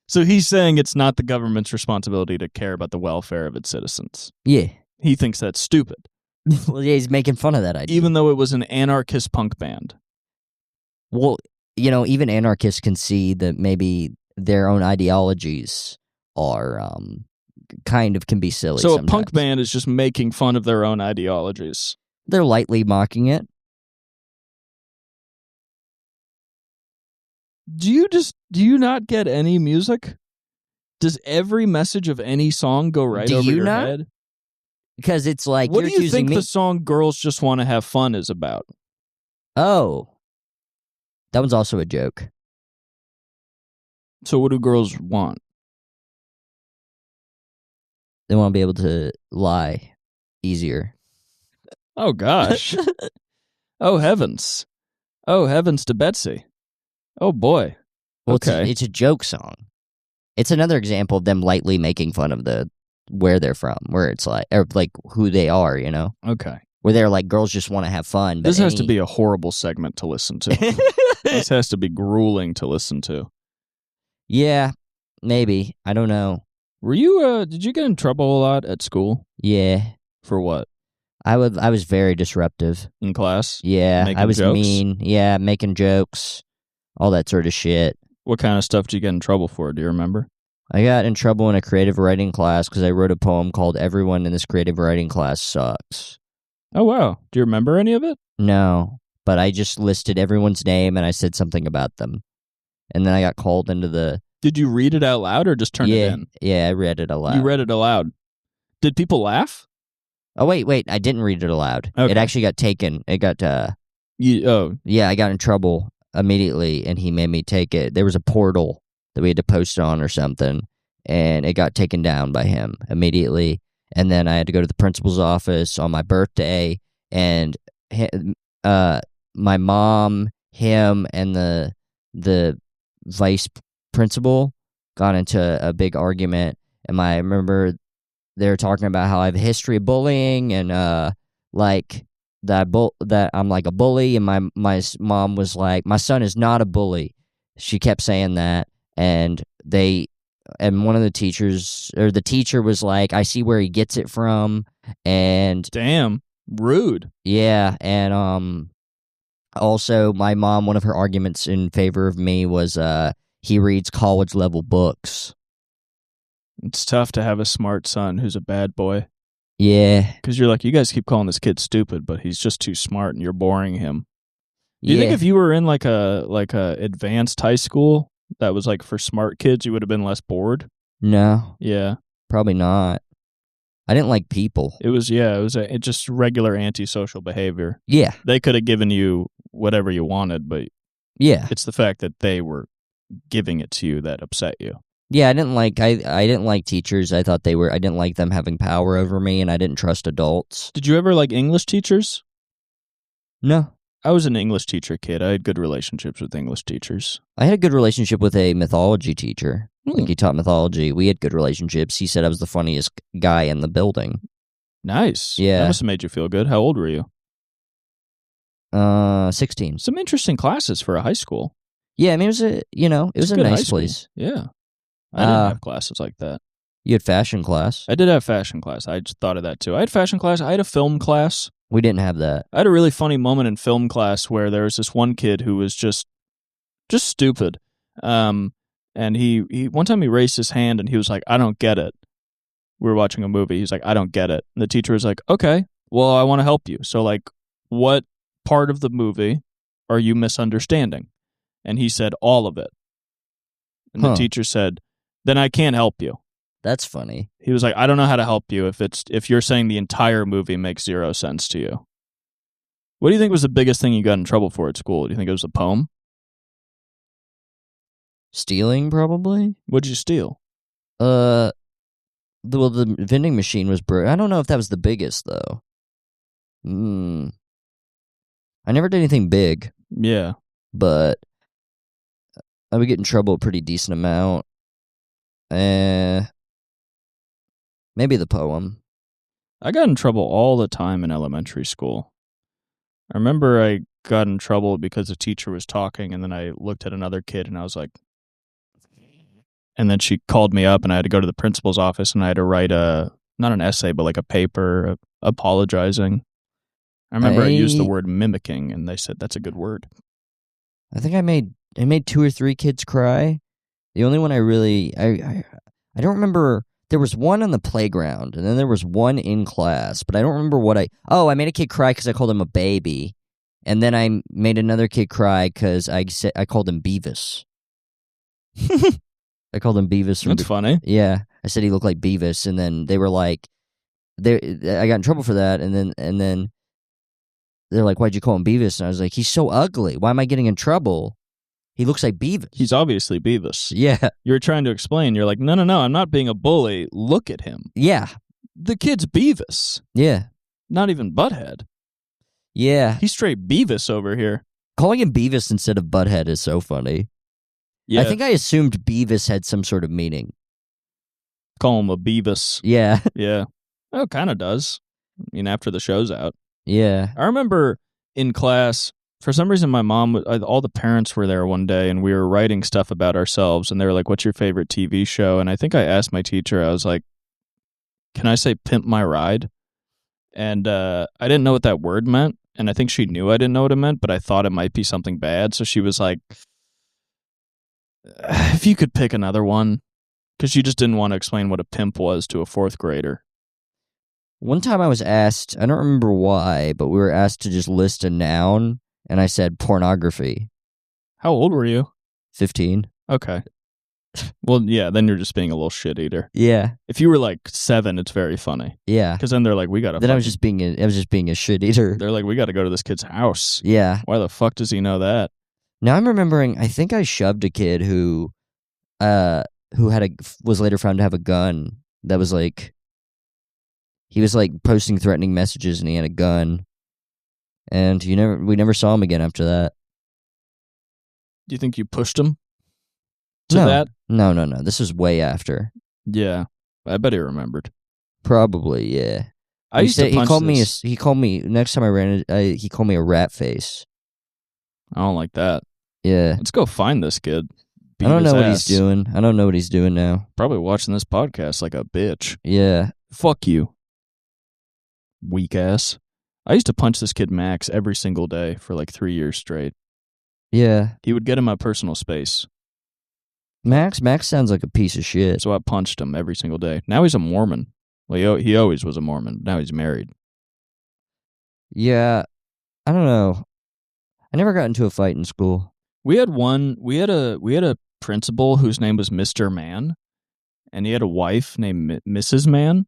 So he's saying it's not the government's responsibility to care about the welfare of its citizens. Yeah. He thinks that's stupid. Well, yeah, he's making fun of that idea. Even though it was an anarchist punk band. Well, even anarchists can see that maybe their own ideologies are kind of can be silly So sometimes. a punk band is just making fun of their own ideologies. They're lightly mocking it. Do you not get any music? Does every message of any song go right over your head? Because it's like, what you're do you choosing think me. the song Girls Just Want to Have Fun is about? Oh. That one's also a joke. So what do girls want? They want to be able to lie easier. Oh, gosh. Oh, heavens. Oh, heavens to Betsy. Oh, boy. Well, Okay. it's a joke song. It's another example of them lightly making fun of where they're from, where it's like, or like who they are, Okay. Where they're like, girls just want to have fun. But This has to be a horrible segment to listen to. This has to be grueling to listen to. Yeah, maybe. I don't know. Were you, did you get in trouble a lot at school? Yeah. For what? I was very disruptive. In class? Yeah, Making I was jokes? mean. Yeah, making jokes, all that sort of shit. What kind of stuff did you get in trouble for? Do you remember? I got in trouble in a creative writing class because I wrote a poem called Everyone in this creative writing class sucks. Oh, wow. Do you remember any of it? No, but I just listed everyone's name and I said something about them. And then I got called into the... Did you read it out loud or just turn it in? Yeah, I read it aloud. You read it aloud. Did people laugh? Oh, wait, I didn't read it aloud. Okay. It actually got taken. It got... Oh. Yeah, I got in trouble immediately and he made me take it. There was a portal that we had to post on or something, and it got taken down by him immediately. And then I had to go to the principal's office on my birthday, and my mom, him, and the vice principal got into a big argument. And I remember they were talking about how I have a history of bullying, and like that I'm like a bully. And my mom was like, "My son is not a bully." She kept saying that, and one of the teachers, or the teacher, was like, "I see where he gets it from." And damn, rude. Yeah, and also my mom, one of her arguments in favor of me was he reads college level books. It's tough to have a smart son who's a bad boy. Yeah, because you're like, you guys keep calling this kid stupid, but he's just too smart, and you're boring him. Do you think if you were in like a advanced high school that was like for smart kids, you would have been less bored? No. Yeah. Probably not. I didn't like people. It was just regular antisocial behavior. Yeah. They could have given you whatever you wanted, but yeah, it's the fact that they were giving it to you that upset you. Yeah, I didn't like teachers. I didn't like them having power over me, and I didn't trust adults. Did you ever like English teachers? No. I was an English teacher kid. I had good relationships with English teachers. I had a good relationship with a mythology teacher. Hmm. Like, he taught mythology. We had good relationships. He said I was the funniest guy in the building. Nice. Yeah. That must have made you feel good. How old were you? 16. Some interesting classes for a high school. Yeah, I mean, it was a good high nice school. place. Yeah. I didn't have classes like that. You had fashion class. I did have fashion class. I just thought of that too. I had fashion class. I had a film class. We didn't have that. I had a really funny moment in film class where there was this one kid who was just stupid. And he one time he raised his hand and he was like, "I don't get it." We were watching a movie. He's like, "I don't get it." And the teacher was like, "Okay, well, I want to help you. So, like, what part of the movie are you misunderstanding?" And he said, "All of it." And the teacher said, "Then I can't help you." That's funny. He was like, "I don't know how to help you if you're saying the entire movie makes zero sense to you." What do you think was the biggest thing you got in trouble for at school? Do you think it was a poem? Stealing, probably? What'd you steal? The vending machine was broke. I don't know if that was the biggest, though. I never did anything big. Yeah. But I would get in trouble a pretty decent amount. Maybe the poem. I got in trouble all the time in elementary school. I remember I got in trouble because a teacher was talking, and then I looked at another kid, and I was like... And then she called me up, and I had to go to the principal's office, and I had to write not an essay, but like a paper apologizing. I remember I used the word mimicking, and they said, "That's a good word." I think I made 2 or 3 kids cry. The only one I don't remember. There was one on the playground, and then there was one in class, but I don't remember what I made a kid cry because I called him a baby, and then I made another kid cry because I called him Beavis. I called him Beavis. That's funny. Yeah, I said he looked like Beavis, and then they were like, I got in trouble for that, and then they're like, "Why'd you call him Beavis?" And I was like, "He's so ugly. Why am I getting in trouble? He looks like Beavis." He's obviously Beavis. Yeah. You're trying to explain. You're like, no, I'm not being a bully. Look at him. Yeah. The kid's Beavis. Yeah. Not even Butthead. Yeah. He's straight Beavis over here. Calling him Beavis instead of Butthead is so funny. Yeah. I think I assumed Beavis had some sort of meaning. Call him a Beavis. Yeah. Yeah. Oh, it kind of does. I mean, after the show's out. Yeah. I remember in class, for some reason, my mom, all the parents were there one day, and we were writing stuff about ourselves, and they were like, "What's your favorite TV show?" And I think I asked my teacher, I was like, "Can I say Pimp My Ride?" And I didn't know what that word meant, and I think she knew I didn't know what it meant, but I thought it might be something bad, so she was like, "If you could pick another one," because she just didn't want to explain what a pimp was to a 4th grader. One time I was asked, I don't remember why, but we were asked to just list a noun, and I said pornography. How old were you? 15. Okay. Well, yeah, then you're just being a little shit eater. Yeah. If you were like 7, it's very funny. Yeah. Because then they're like, we gotta. Then I was just being a shit eater. They're like, we gotta go to this kid's house. Yeah. Why the fuck does he know that? Now I'm remembering, I think I shoved a kid who was later found to have a gun that was like, he was like posting threatening messages and he had a gun. And we never saw him again after that. Do you think you pushed him to that? No. This was way after. Yeah. I bet he remembered. Probably, yeah. I used to punch he called me next time I ran it, he called me a rat face. I don't like that. Yeah. Let's go find this kid. I don't know what he's doing. I don't know what he's doing now. Probably watching this podcast like a bitch. Yeah. Fuck you. Weak ass. I used to punch this kid Max every single day for like 3 years straight. Yeah. He would get in my personal space. Max sounds like a piece of shit. So I punched him every single day. Now he's a Mormon. Well, he always was a Mormon. Now he's married. Yeah. I don't know. I never got into a fight in school. We had a principal whose name was Mr. Man, and he had a wife named Mrs. Man,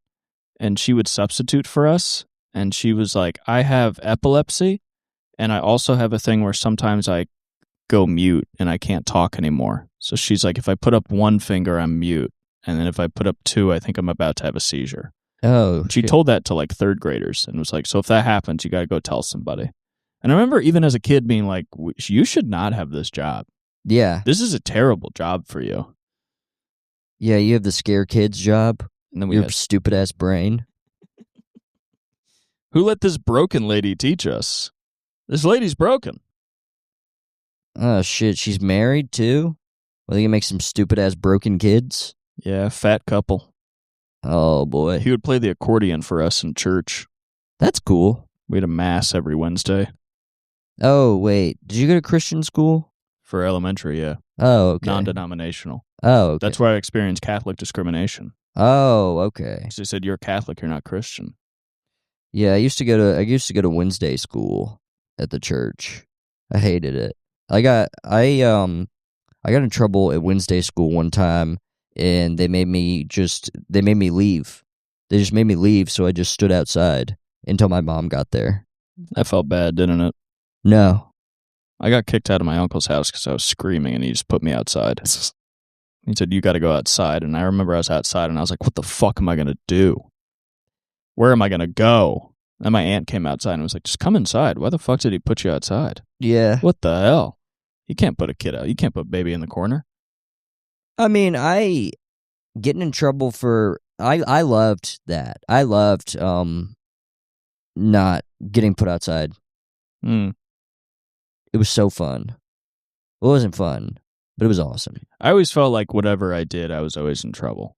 and she would substitute for us, and she was like, "I have epilepsy, and I also have a thing where sometimes I go mute and I can't talk anymore." So she's like, if I put up one finger, I'm mute, and then if I put up 2, I think I'm about to have a seizure. Oh. She told that to like 3rd graders and was like, so if that happens, you got to go tell somebody. And I remember even as a kid being like, you should not have this job. Yeah. This is a terrible job for you. Yeah, you have the scare kids job. And then Your stupid ass brain. Who let this broken lady teach us? This lady's broken. Oh, shit. She's married, too? Well, they can make some stupid ass broken kids? Yeah, fat couple. Oh, boy. He would play the accordion for us in church. That's cool. We had a mass every Wednesday. Oh, wait. Did you go to Christian school? For elementary, yeah. Oh, okay. Non-denominational. Oh, okay. That's where I experienced Catholic discrimination. Oh, okay. So they said, you're Catholic, you're not Christian. Yeah, I used to go to Wednesday school at the church. I hated it. I got in trouble at Wednesday school one time, and they made me leave. They just made me leave, so I just stood outside until my mom got there. That felt bad, didn't it? No. I got kicked out of my uncle's house because I was screaming, and he just put me outside. He said, you got to go outside. And I remember I was outside, and I was like, what the fuck am I going to do? Where am I going to go? And my aunt came outside and was like, just come inside. Why the fuck did he put you outside? Yeah. What the hell? You can't put a kid out. You can't put baby in the corner. I mean, getting in trouble for... I loved that. I loved not getting put outside. Mm. It was so fun. It wasn't fun, but it was awesome. I always felt like whatever I did, I was always in trouble.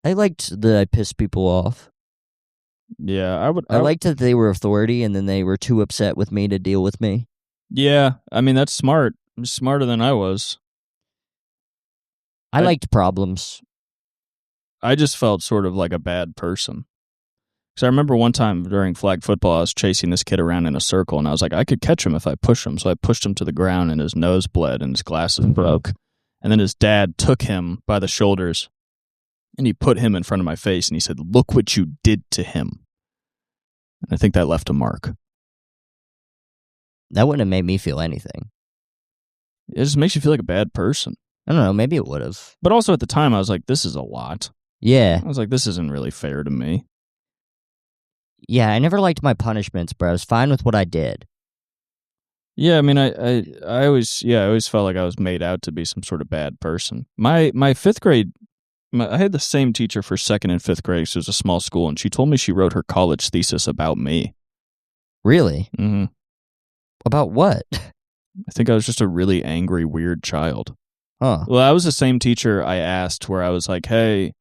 I liked that I pissed people off. Yeah, I liked that they were authority and then they were too upset with me to deal with me. Yeah, I mean, that's smart. Smarter than I was. I liked problems. I just felt sort of like a bad person. Because I remember one time during flag football, I was chasing this kid around in a circle, and I was like, I could catch him if I push him. So I pushed him to the ground, and his nose bled, and his glasses broke. And then his dad took him by the shoulders, and he put him in front of my face, and he said, look what you did to him. And I think that left a mark. That wouldn't have made me feel anything. It just makes you feel like a bad person. I don't know, maybe it would have. But also at the time, I was like, this is a lot. Yeah. I was like, this isn't really fair to me. Yeah, I never liked my punishments, but I was fine with what I did. Yeah, I mean, I always felt like I was made out to be some sort of bad person. My fifth grade, I had the same teacher for second and fifth grade. So it was a small school, and she told me she wrote her college thesis about me. Really? Mm-hmm. About what? I think I was just a really angry, weird child. Huh. Well, I was the same teacher I asked where I was like, hey,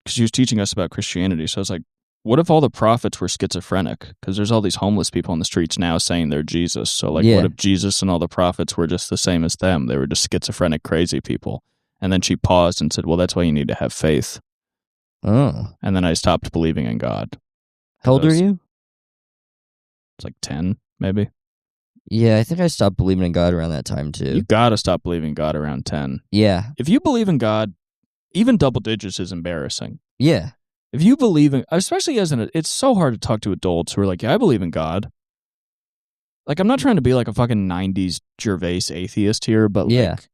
because she was teaching us about Christianity. So I was like, what if all the prophets were schizophrenic? Because there's all these homeless people on the streets now saying they're Jesus. So like, What if Jesus and all the prophets were just the same as them? They were just schizophrenic, crazy people. And then she paused and said, well, that's why you need to have faith. Oh. And then I stopped believing in God. How old are you? It's like 10, maybe. Yeah, I think I stopped believing in God around that time, too. You gotta stop believing in God around 10. Yeah. If you believe in God, even double digits is embarrassing. Yeah. If you believe in, especially it's so hard to talk to adults who are like, yeah, I believe in God. Like, I'm not trying to be like a fucking 90s Gervais atheist here, but like,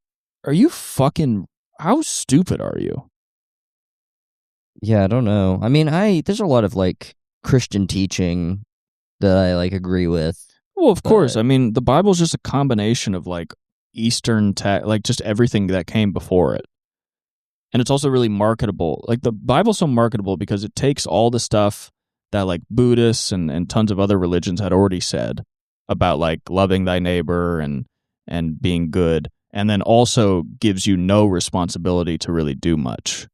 are you fucking, how stupid are you? Yeah, I don't know. I mean, there's a lot of like Christian teaching that I like agree with. Well, of course. I mean, the Bible's just a combination of like Eastern like just everything that came before it. And it's also really marketable. Like the Bible's so marketable because it takes all the stuff that like Buddhists and tons of other religions had already said about like loving thy neighbor and being good, and then also gives you no responsibility to really do much.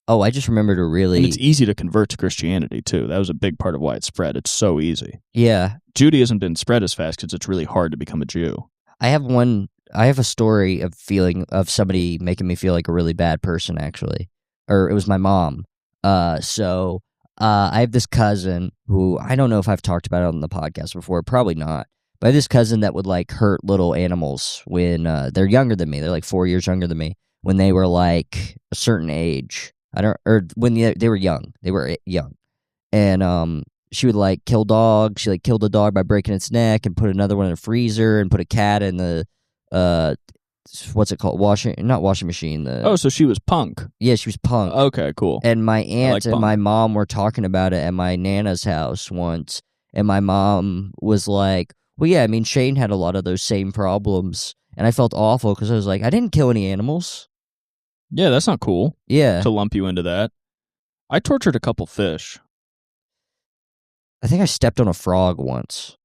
Oh, I just remembered And it's easy to convert to Christianity too. That was a big part of why it spread. It's so easy. Yeah. Judaism didn't spread as fast because it's really hard to become a Jew. I have a story of somebody making me feel like a really bad person, actually. Or it was my mom. So I have this cousin who, I don't know if I've talked about it on the podcast before, probably not. But I have this cousin that would like hurt little animals when they're younger than me. They're like 4 years younger than me. When they were like a certain age. When they were young. They were young. And she would like kill dogs. She like killed a dog by breaking its neck and put another one in a freezer and put a cat in the what's it called? Not washing machine. So she was punk. Yeah, she was punk. Okay, cool. And my aunt like and punk. my mom were talking about it at my Nana's house once. And my mom was like, well, yeah, I mean, Shane had a lot of those same problems. And I felt awful because I was like, I didn't kill any animals. Yeah, that's not cool. Yeah. To lump you into that. I tortured a couple fish. I think I stepped on a frog once.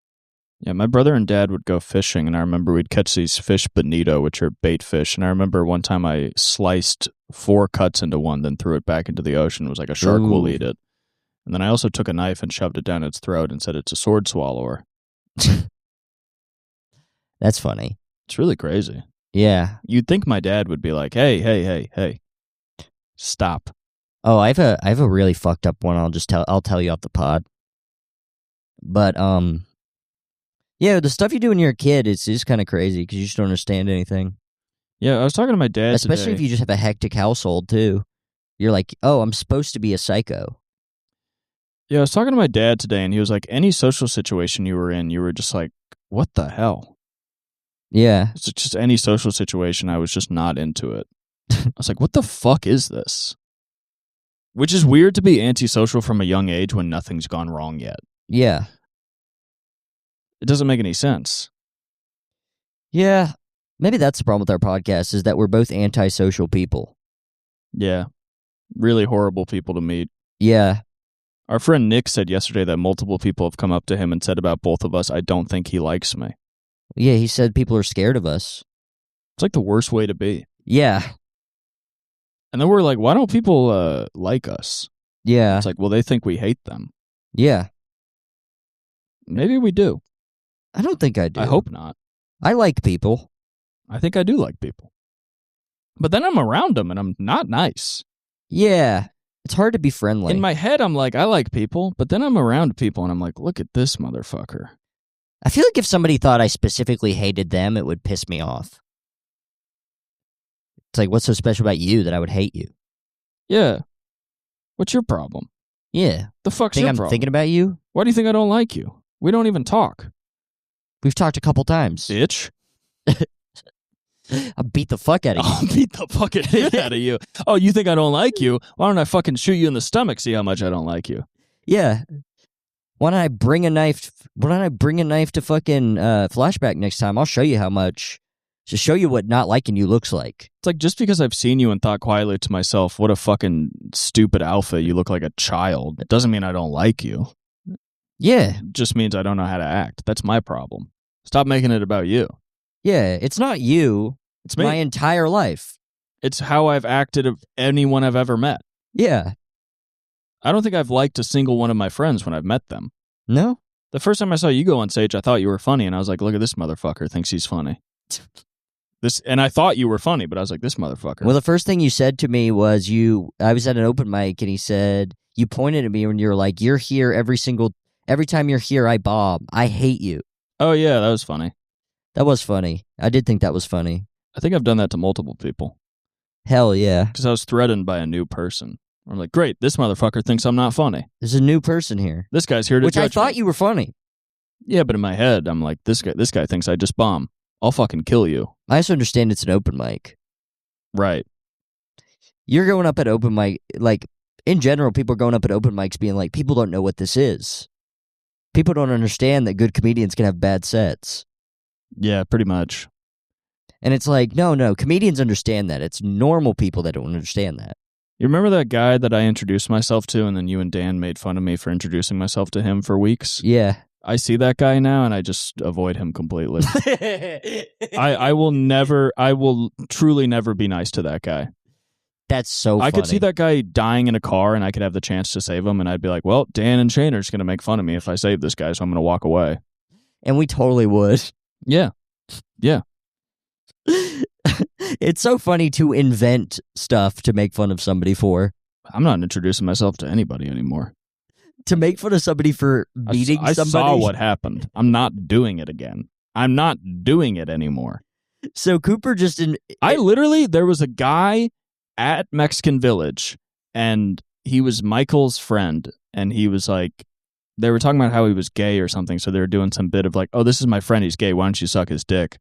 Yeah, my brother and dad would go fishing, and I remember we'd catch these fish bonito, which are bait fish. And I remember one time I sliced 4 cuts into one, then threw it back into the ocean. It was like a shark will eat it. And then I also took a knife and shoved it down its throat and said it's a sword swallower. That's funny. It's really crazy. Yeah. You'd think my dad would be like, hey, stop. Oh, I have a really fucked up one. I'll tell you off the pod. But yeah, the stuff you do when you're a kid is kind of crazy because you just don't understand anything. Yeah, I was talking to my dad especially today. If you just have a hectic household too. You're like, oh, I'm supposed to be a psycho. Yeah, I was talking to my dad today, and he was like, any social situation you were in, you were just like, what the hell? Yeah. It's just any social situation, I was just not into it. I was like, what the fuck is this? Which is weird to be antisocial from a young age when nothing's gone wrong yet. Yeah. It doesn't make any sense. Yeah. Maybe that's the problem with our podcast is that we're both antisocial people. Yeah. Really horrible people to meet. Yeah. Our friend Nick said yesterday that multiple people have come up to him and said about both of us, I don't think he likes me. Yeah, he said people are scared of us. It's like the worst way to be. Yeah. And then we're like, why don't people like us? Yeah. It's like, well, they think we hate them. Yeah. Maybe we do. I don't think I do. I hope not. I like people. I think I do like people. But then I'm around them and I'm not nice. Yeah. It's hard to be friendly. In my head, I'm like, I like people, but then I'm around people and I'm like, look at this motherfucker. I feel like if somebody thought I specifically hated them, it would piss me off. It's like, what's so special about you that I would hate you? Yeah. What's your problem? Yeah. The fuck's Think your I'm problem? thinking about you? Why do you think I don't like you? We don't even talk. We've talked a couple times. Bitch. I'll beat the fuck out of you. I'll beat the fucking shit out of you. Oh, you think I don't like you? Why don't I fucking shoot you in the stomach, see how much I don't like you? Yeah. Why don't I bring a knife to fucking Flashback next time? I'll show you how much. To show you what not liking you looks like. It's like, just because I've seen you and thought quietly to myself, what a fucking stupid alpha, you look like a child. It doesn't mean I don't like you. Yeah. It just means I don't know how to act. That's my problem. Stop making it about you. Yeah, it's not you. It's me. My entire life. It's how I've acted of anyone I've ever met. Yeah. I don't think I've liked a single one of my friends when I've met them. No? The first time I saw you go on stage, I thought you were funny, and I was like, look at this motherfucker, thinks he's funny. And I thought you were funny, but I was like, this motherfucker. Well, the first thing you said to me was I was at an open mic, and he said, you pointed at me and you're like, you're here every time you're here, I bob. I hate you. Oh, yeah, that was funny. That was funny. I did think that was funny. I think I've done that to multiple people. Hell yeah. Because I was threatened by a new person. I'm like, great, this motherfucker thinks I'm not funny. There's a new person here. This guy's here to Which I judge thought me. you were funny. Yeah, but in my head, I'm like, this guy thinks I just bomb. I'll fucking kill you. I also understand it's an open mic. Right. You're going up at open mic, like, in general, people are going up at open mics being like, people don't know what this is. People don't understand that good comedians can have bad sets. Yeah, pretty much. And it's like, no, comedians understand that. It's normal people that don't understand that. You remember that guy that I introduced myself to, and then you and Dan made fun of me for introducing myself to him for weeks? Yeah. I see that guy now, and I just avoid him completely. I will truly never be nice to that guy. That's so funny. I could see that guy dying in a car, and I could have the chance to save him, and I'd be like, well, Dan and Shane are just going to make fun of me if I save this guy, so I'm going to walk away. And we totally would. Yeah. Yeah. It's so funny to invent stuff to make fun of somebody for. I'm not introducing myself to anybody anymore. To make fun of somebody for meeting I somebody. saw what happened. I'm not doing it again. I'm not doing it anymore. So Cooper just there was a guy at Mexican Village, and he was Michael's friend, and he was like, they were talking about how he was gay or something, so they were doing some bit of like, oh, this is my friend, he's gay, why don't you suck his dick?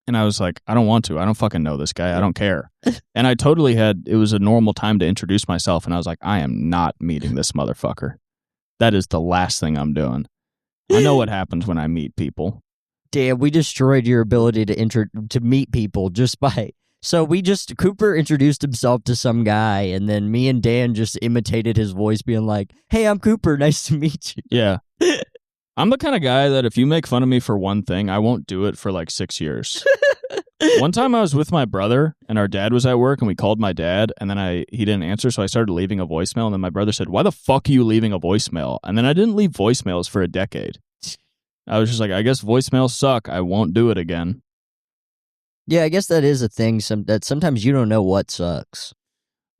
And I was like, I don't want to. I don't fucking know this guy. I don't care. And I totally it was a normal time to introduce myself. And I was like, I am not meeting this motherfucker. That is the last thing I'm doing. I know what happens when I meet people. Damn, we destroyed your ability to meet people just by... So Cooper introduced himself to some guy, and then me and Dan just imitated his voice being like, hey, I'm Cooper, nice to meet you. Yeah. I'm the kind of guy that if you make fun of me for one thing, I won't do it for like 6 years. One time I was with my brother, and our dad was at work, and we called my dad, and then he didn't answer, so I started leaving a voicemail, and then my brother said, why the fuck are you leaving a voicemail? And then I didn't leave voicemails for a decade. I was just like, I guess voicemails suck. I won't do it again. Yeah, I guess that is a thing, that sometimes you don't know what sucks.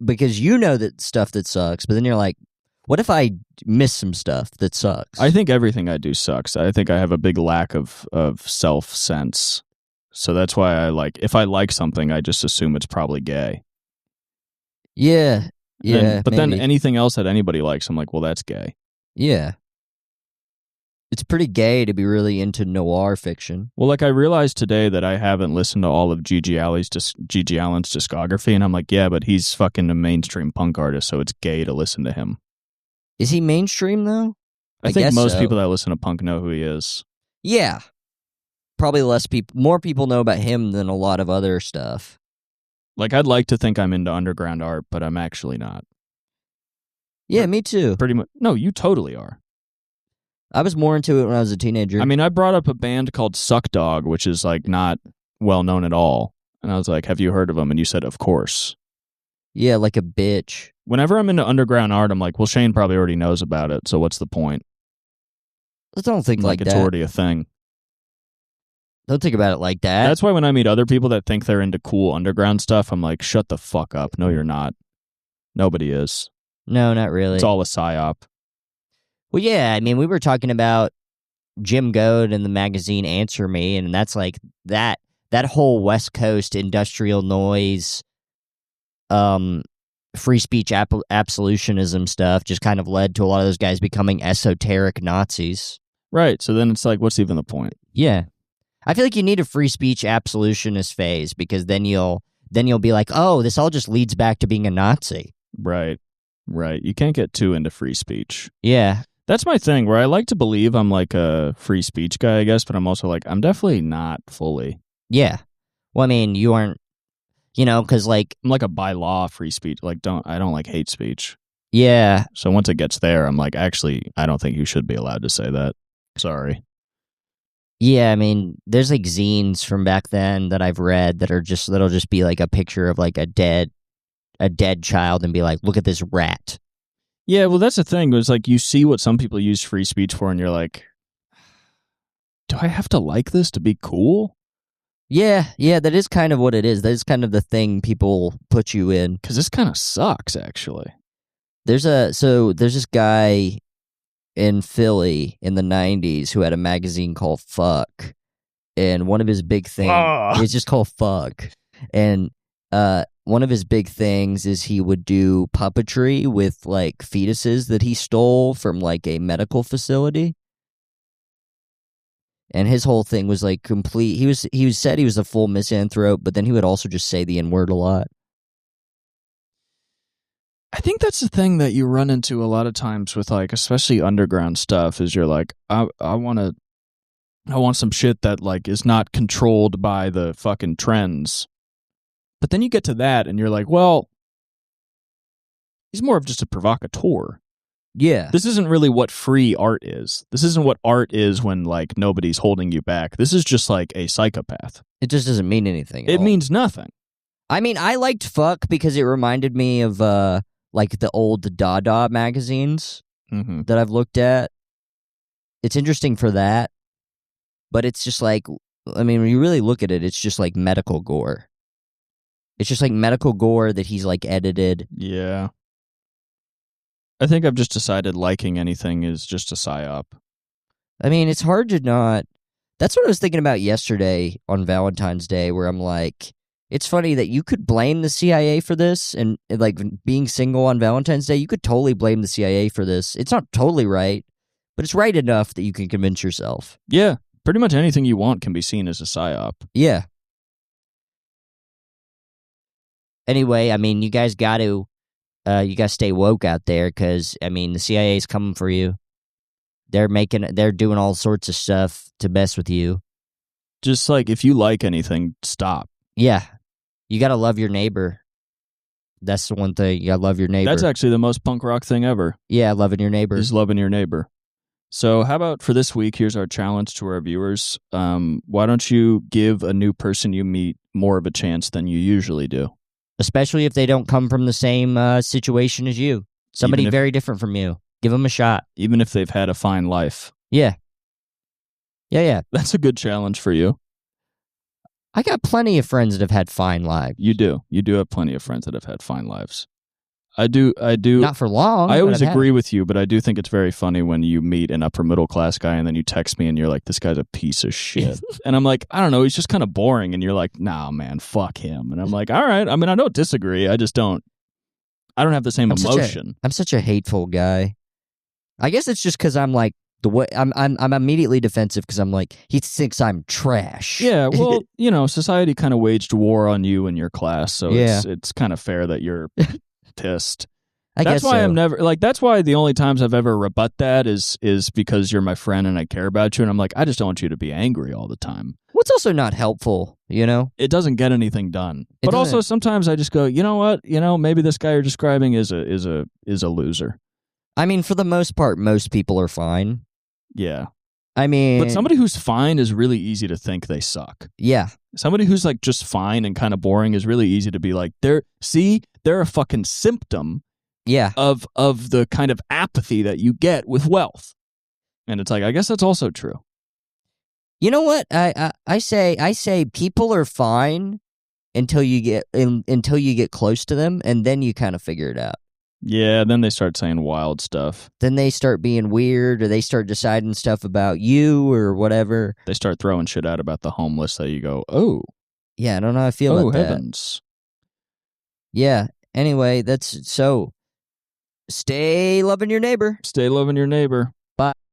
Because you know that stuff that sucks, but then you're like, what if I miss some stuff that sucks? I think everything I do sucks. I think I have a big lack of self-sense. So that's why if I like something, I just assume it's probably gay. Yeah. Yeah. But then anything else that anybody likes, I'm like, well, that's gay. Yeah. It's pretty gay to be really into noir fiction. Well, like I realized today that I haven't listened to all of Gigi Allen's discography, and I'm like, yeah, but he's fucking a mainstream punk artist, so it's gay to listen to him. Is he mainstream, though? I think most people that listen to punk know who he is. Yeah. Probably more people know about him than a lot of other stuff. Like, I'd like to think I'm into underground art, but I'm actually not. Yeah, me too. Pretty much. No, you totally are. I was more into it when I was a teenager. I mean, I brought up a band called Suck Dog, which is like not well known at all. And I was like, have you heard of them? And you said, of course. Yeah, like a bitch. Whenever I'm into underground art, I'm like, well, Shane probably already knows about it, so what's the point? I don't think like that. It's already a thing. Don't think about it like that. That's why when I meet other people that think they're into cool underground stuff, I'm like, shut the fuck up. No, you're not. Nobody is. No, not really. It's all a psyop. Well, yeah, I mean, we were talking about Jim Goad and the magazine Answer Me, and that's like that whole West Coast industrial noise, free speech absolutionism stuff just kind of led to a lot of those guys becoming esoteric Nazis. Right, so then it's like, what's even the point? Yeah. I feel like you need a free speech absolutionist phase, because then you'll be like, oh, this all just leads back to being a Nazi. Right. You can't get too into free speech. Yeah. That's my thing, where I like to believe I'm like a free speech guy, I guess, but I'm also like, I'm definitely not fully. Yeah. Well, I mean, you aren't, because like... I'm like a by law free speech. Like, I don't like hate speech. Yeah. So once it gets there, I'm like, actually, I don't think you should be allowed to say that. Sorry. Yeah, I mean, there's like zines from back then that I've read that'll just be like a picture of like a dead child and be like, look at this rat. Yeah, well, that's the thing. It's like you see what some people use free speech for, and you're like, do I have to like this to be cool? Yeah, that is kind of what it is. That is kind of the thing people put you in. Because this kind of sucks, actually. There's this guy in Philly in the 90s who had a magazine called Fuck. And one of his big things, it's just called Fuck. And one of his big things is he would do puppetry with like fetuses that he stole from like a medical facility. And his whole thing was like complete. He said he was a full misanthrope, but then he would also just say the N-word a lot. I think that's the thing that you run into a lot of times with like, especially underground stuff, is you're like, I want some shit that like is not controlled by the fucking trends. But then you get to that and you're like, well, he's more of just a provocateur. Yeah. This isn't really what free art is. This isn't what art is when like nobody's holding you back. This is just like a psychopath. It just doesn't mean anything. It means nothing. I mean, I liked Fuck because it reminded me of like the old Dada magazines that I've looked at. It's interesting for that. But it's just like, I mean, when you really look at it, it's just like medical gore. It's just like medical gore that he's like edited. Yeah. I think I've just decided liking anything is just a psyop. I mean, it's hard to not. That's what I was thinking about yesterday on Valentine's Day, where I'm like, it's funny that you could blame the CIA for this, and like being single on Valentine's Day, you could totally blame the CIA for this. It's not totally right, but it's right enough that you can convince yourself. Yeah. Pretty much anything you want can be seen as a psyop. Yeah. Anyway, I mean, you guys got to stay woke out there because, I mean, the CIA's coming for you. They're doing all sorts of stuff to mess with you. Just like, if you like anything, stop. Yeah. You got to love your neighbor. That's the one thing. You got to love your neighbor. That's actually the most punk rock thing ever. Yeah, loving your neighbor. Is loving your neighbor. So how about for this week, here's our challenge to our viewers. Why don't you give a new person you meet more of a chance than you usually do? Especially if they don't come from the same situation as you. Somebody very different from you. Give them a shot. Even if they've had a fine life. Yeah. Yeah. That's a good challenge for you. I got plenty of friends that have had fine lives. You do. You do have plenty of friends that have had fine lives. I do. Not for long. I always agree with you, but I do think it's very funny when you meet an upper middle class guy and then you text me and you're like, this guy's a piece of shit. And I'm like, I don't know, he's just kind of boring. And you're like, nah, man, fuck him. And I'm like, all right. I mean, I don't disagree. I don't have the same emotion. I'm such a hateful guy. I guess it's just because I'm like, the way I'm immediately defensive because I'm like, he thinks I'm trash. Yeah, well, society kind of waged war on you and your class, so it's kind of fair that you're pissed. That's why I'm never like. That's why the only times I've ever rebut that is because you're my friend and I care about you, and I'm like, I just don't want you to be angry all the time. What's also not helpful, It doesn't get anything done. But also sometimes I just go, you know what? Maybe this guy you're describing is a loser. I mean, for the most part, most people are fine. Yeah. I mean... But somebody who's fine is really easy to think they suck. Yeah. Somebody who's like just fine and kind of boring is really easy to be like, they're a fucking symptom of the kind of apathy that you get with wealth. And it's like, I guess that's also true. You know what? I say people are fine until you get close to them, and then you kind of figure it out. Yeah, then they start saying wild stuff. Then they start being weird, or they start deciding stuff about you or whatever. They start throwing shit out about the homeless that you go, oh. Yeah, I don't know how I feel about that. Oh, heavens. Yeah, anyway, stay loving your neighbor. Stay loving your neighbor. Bye.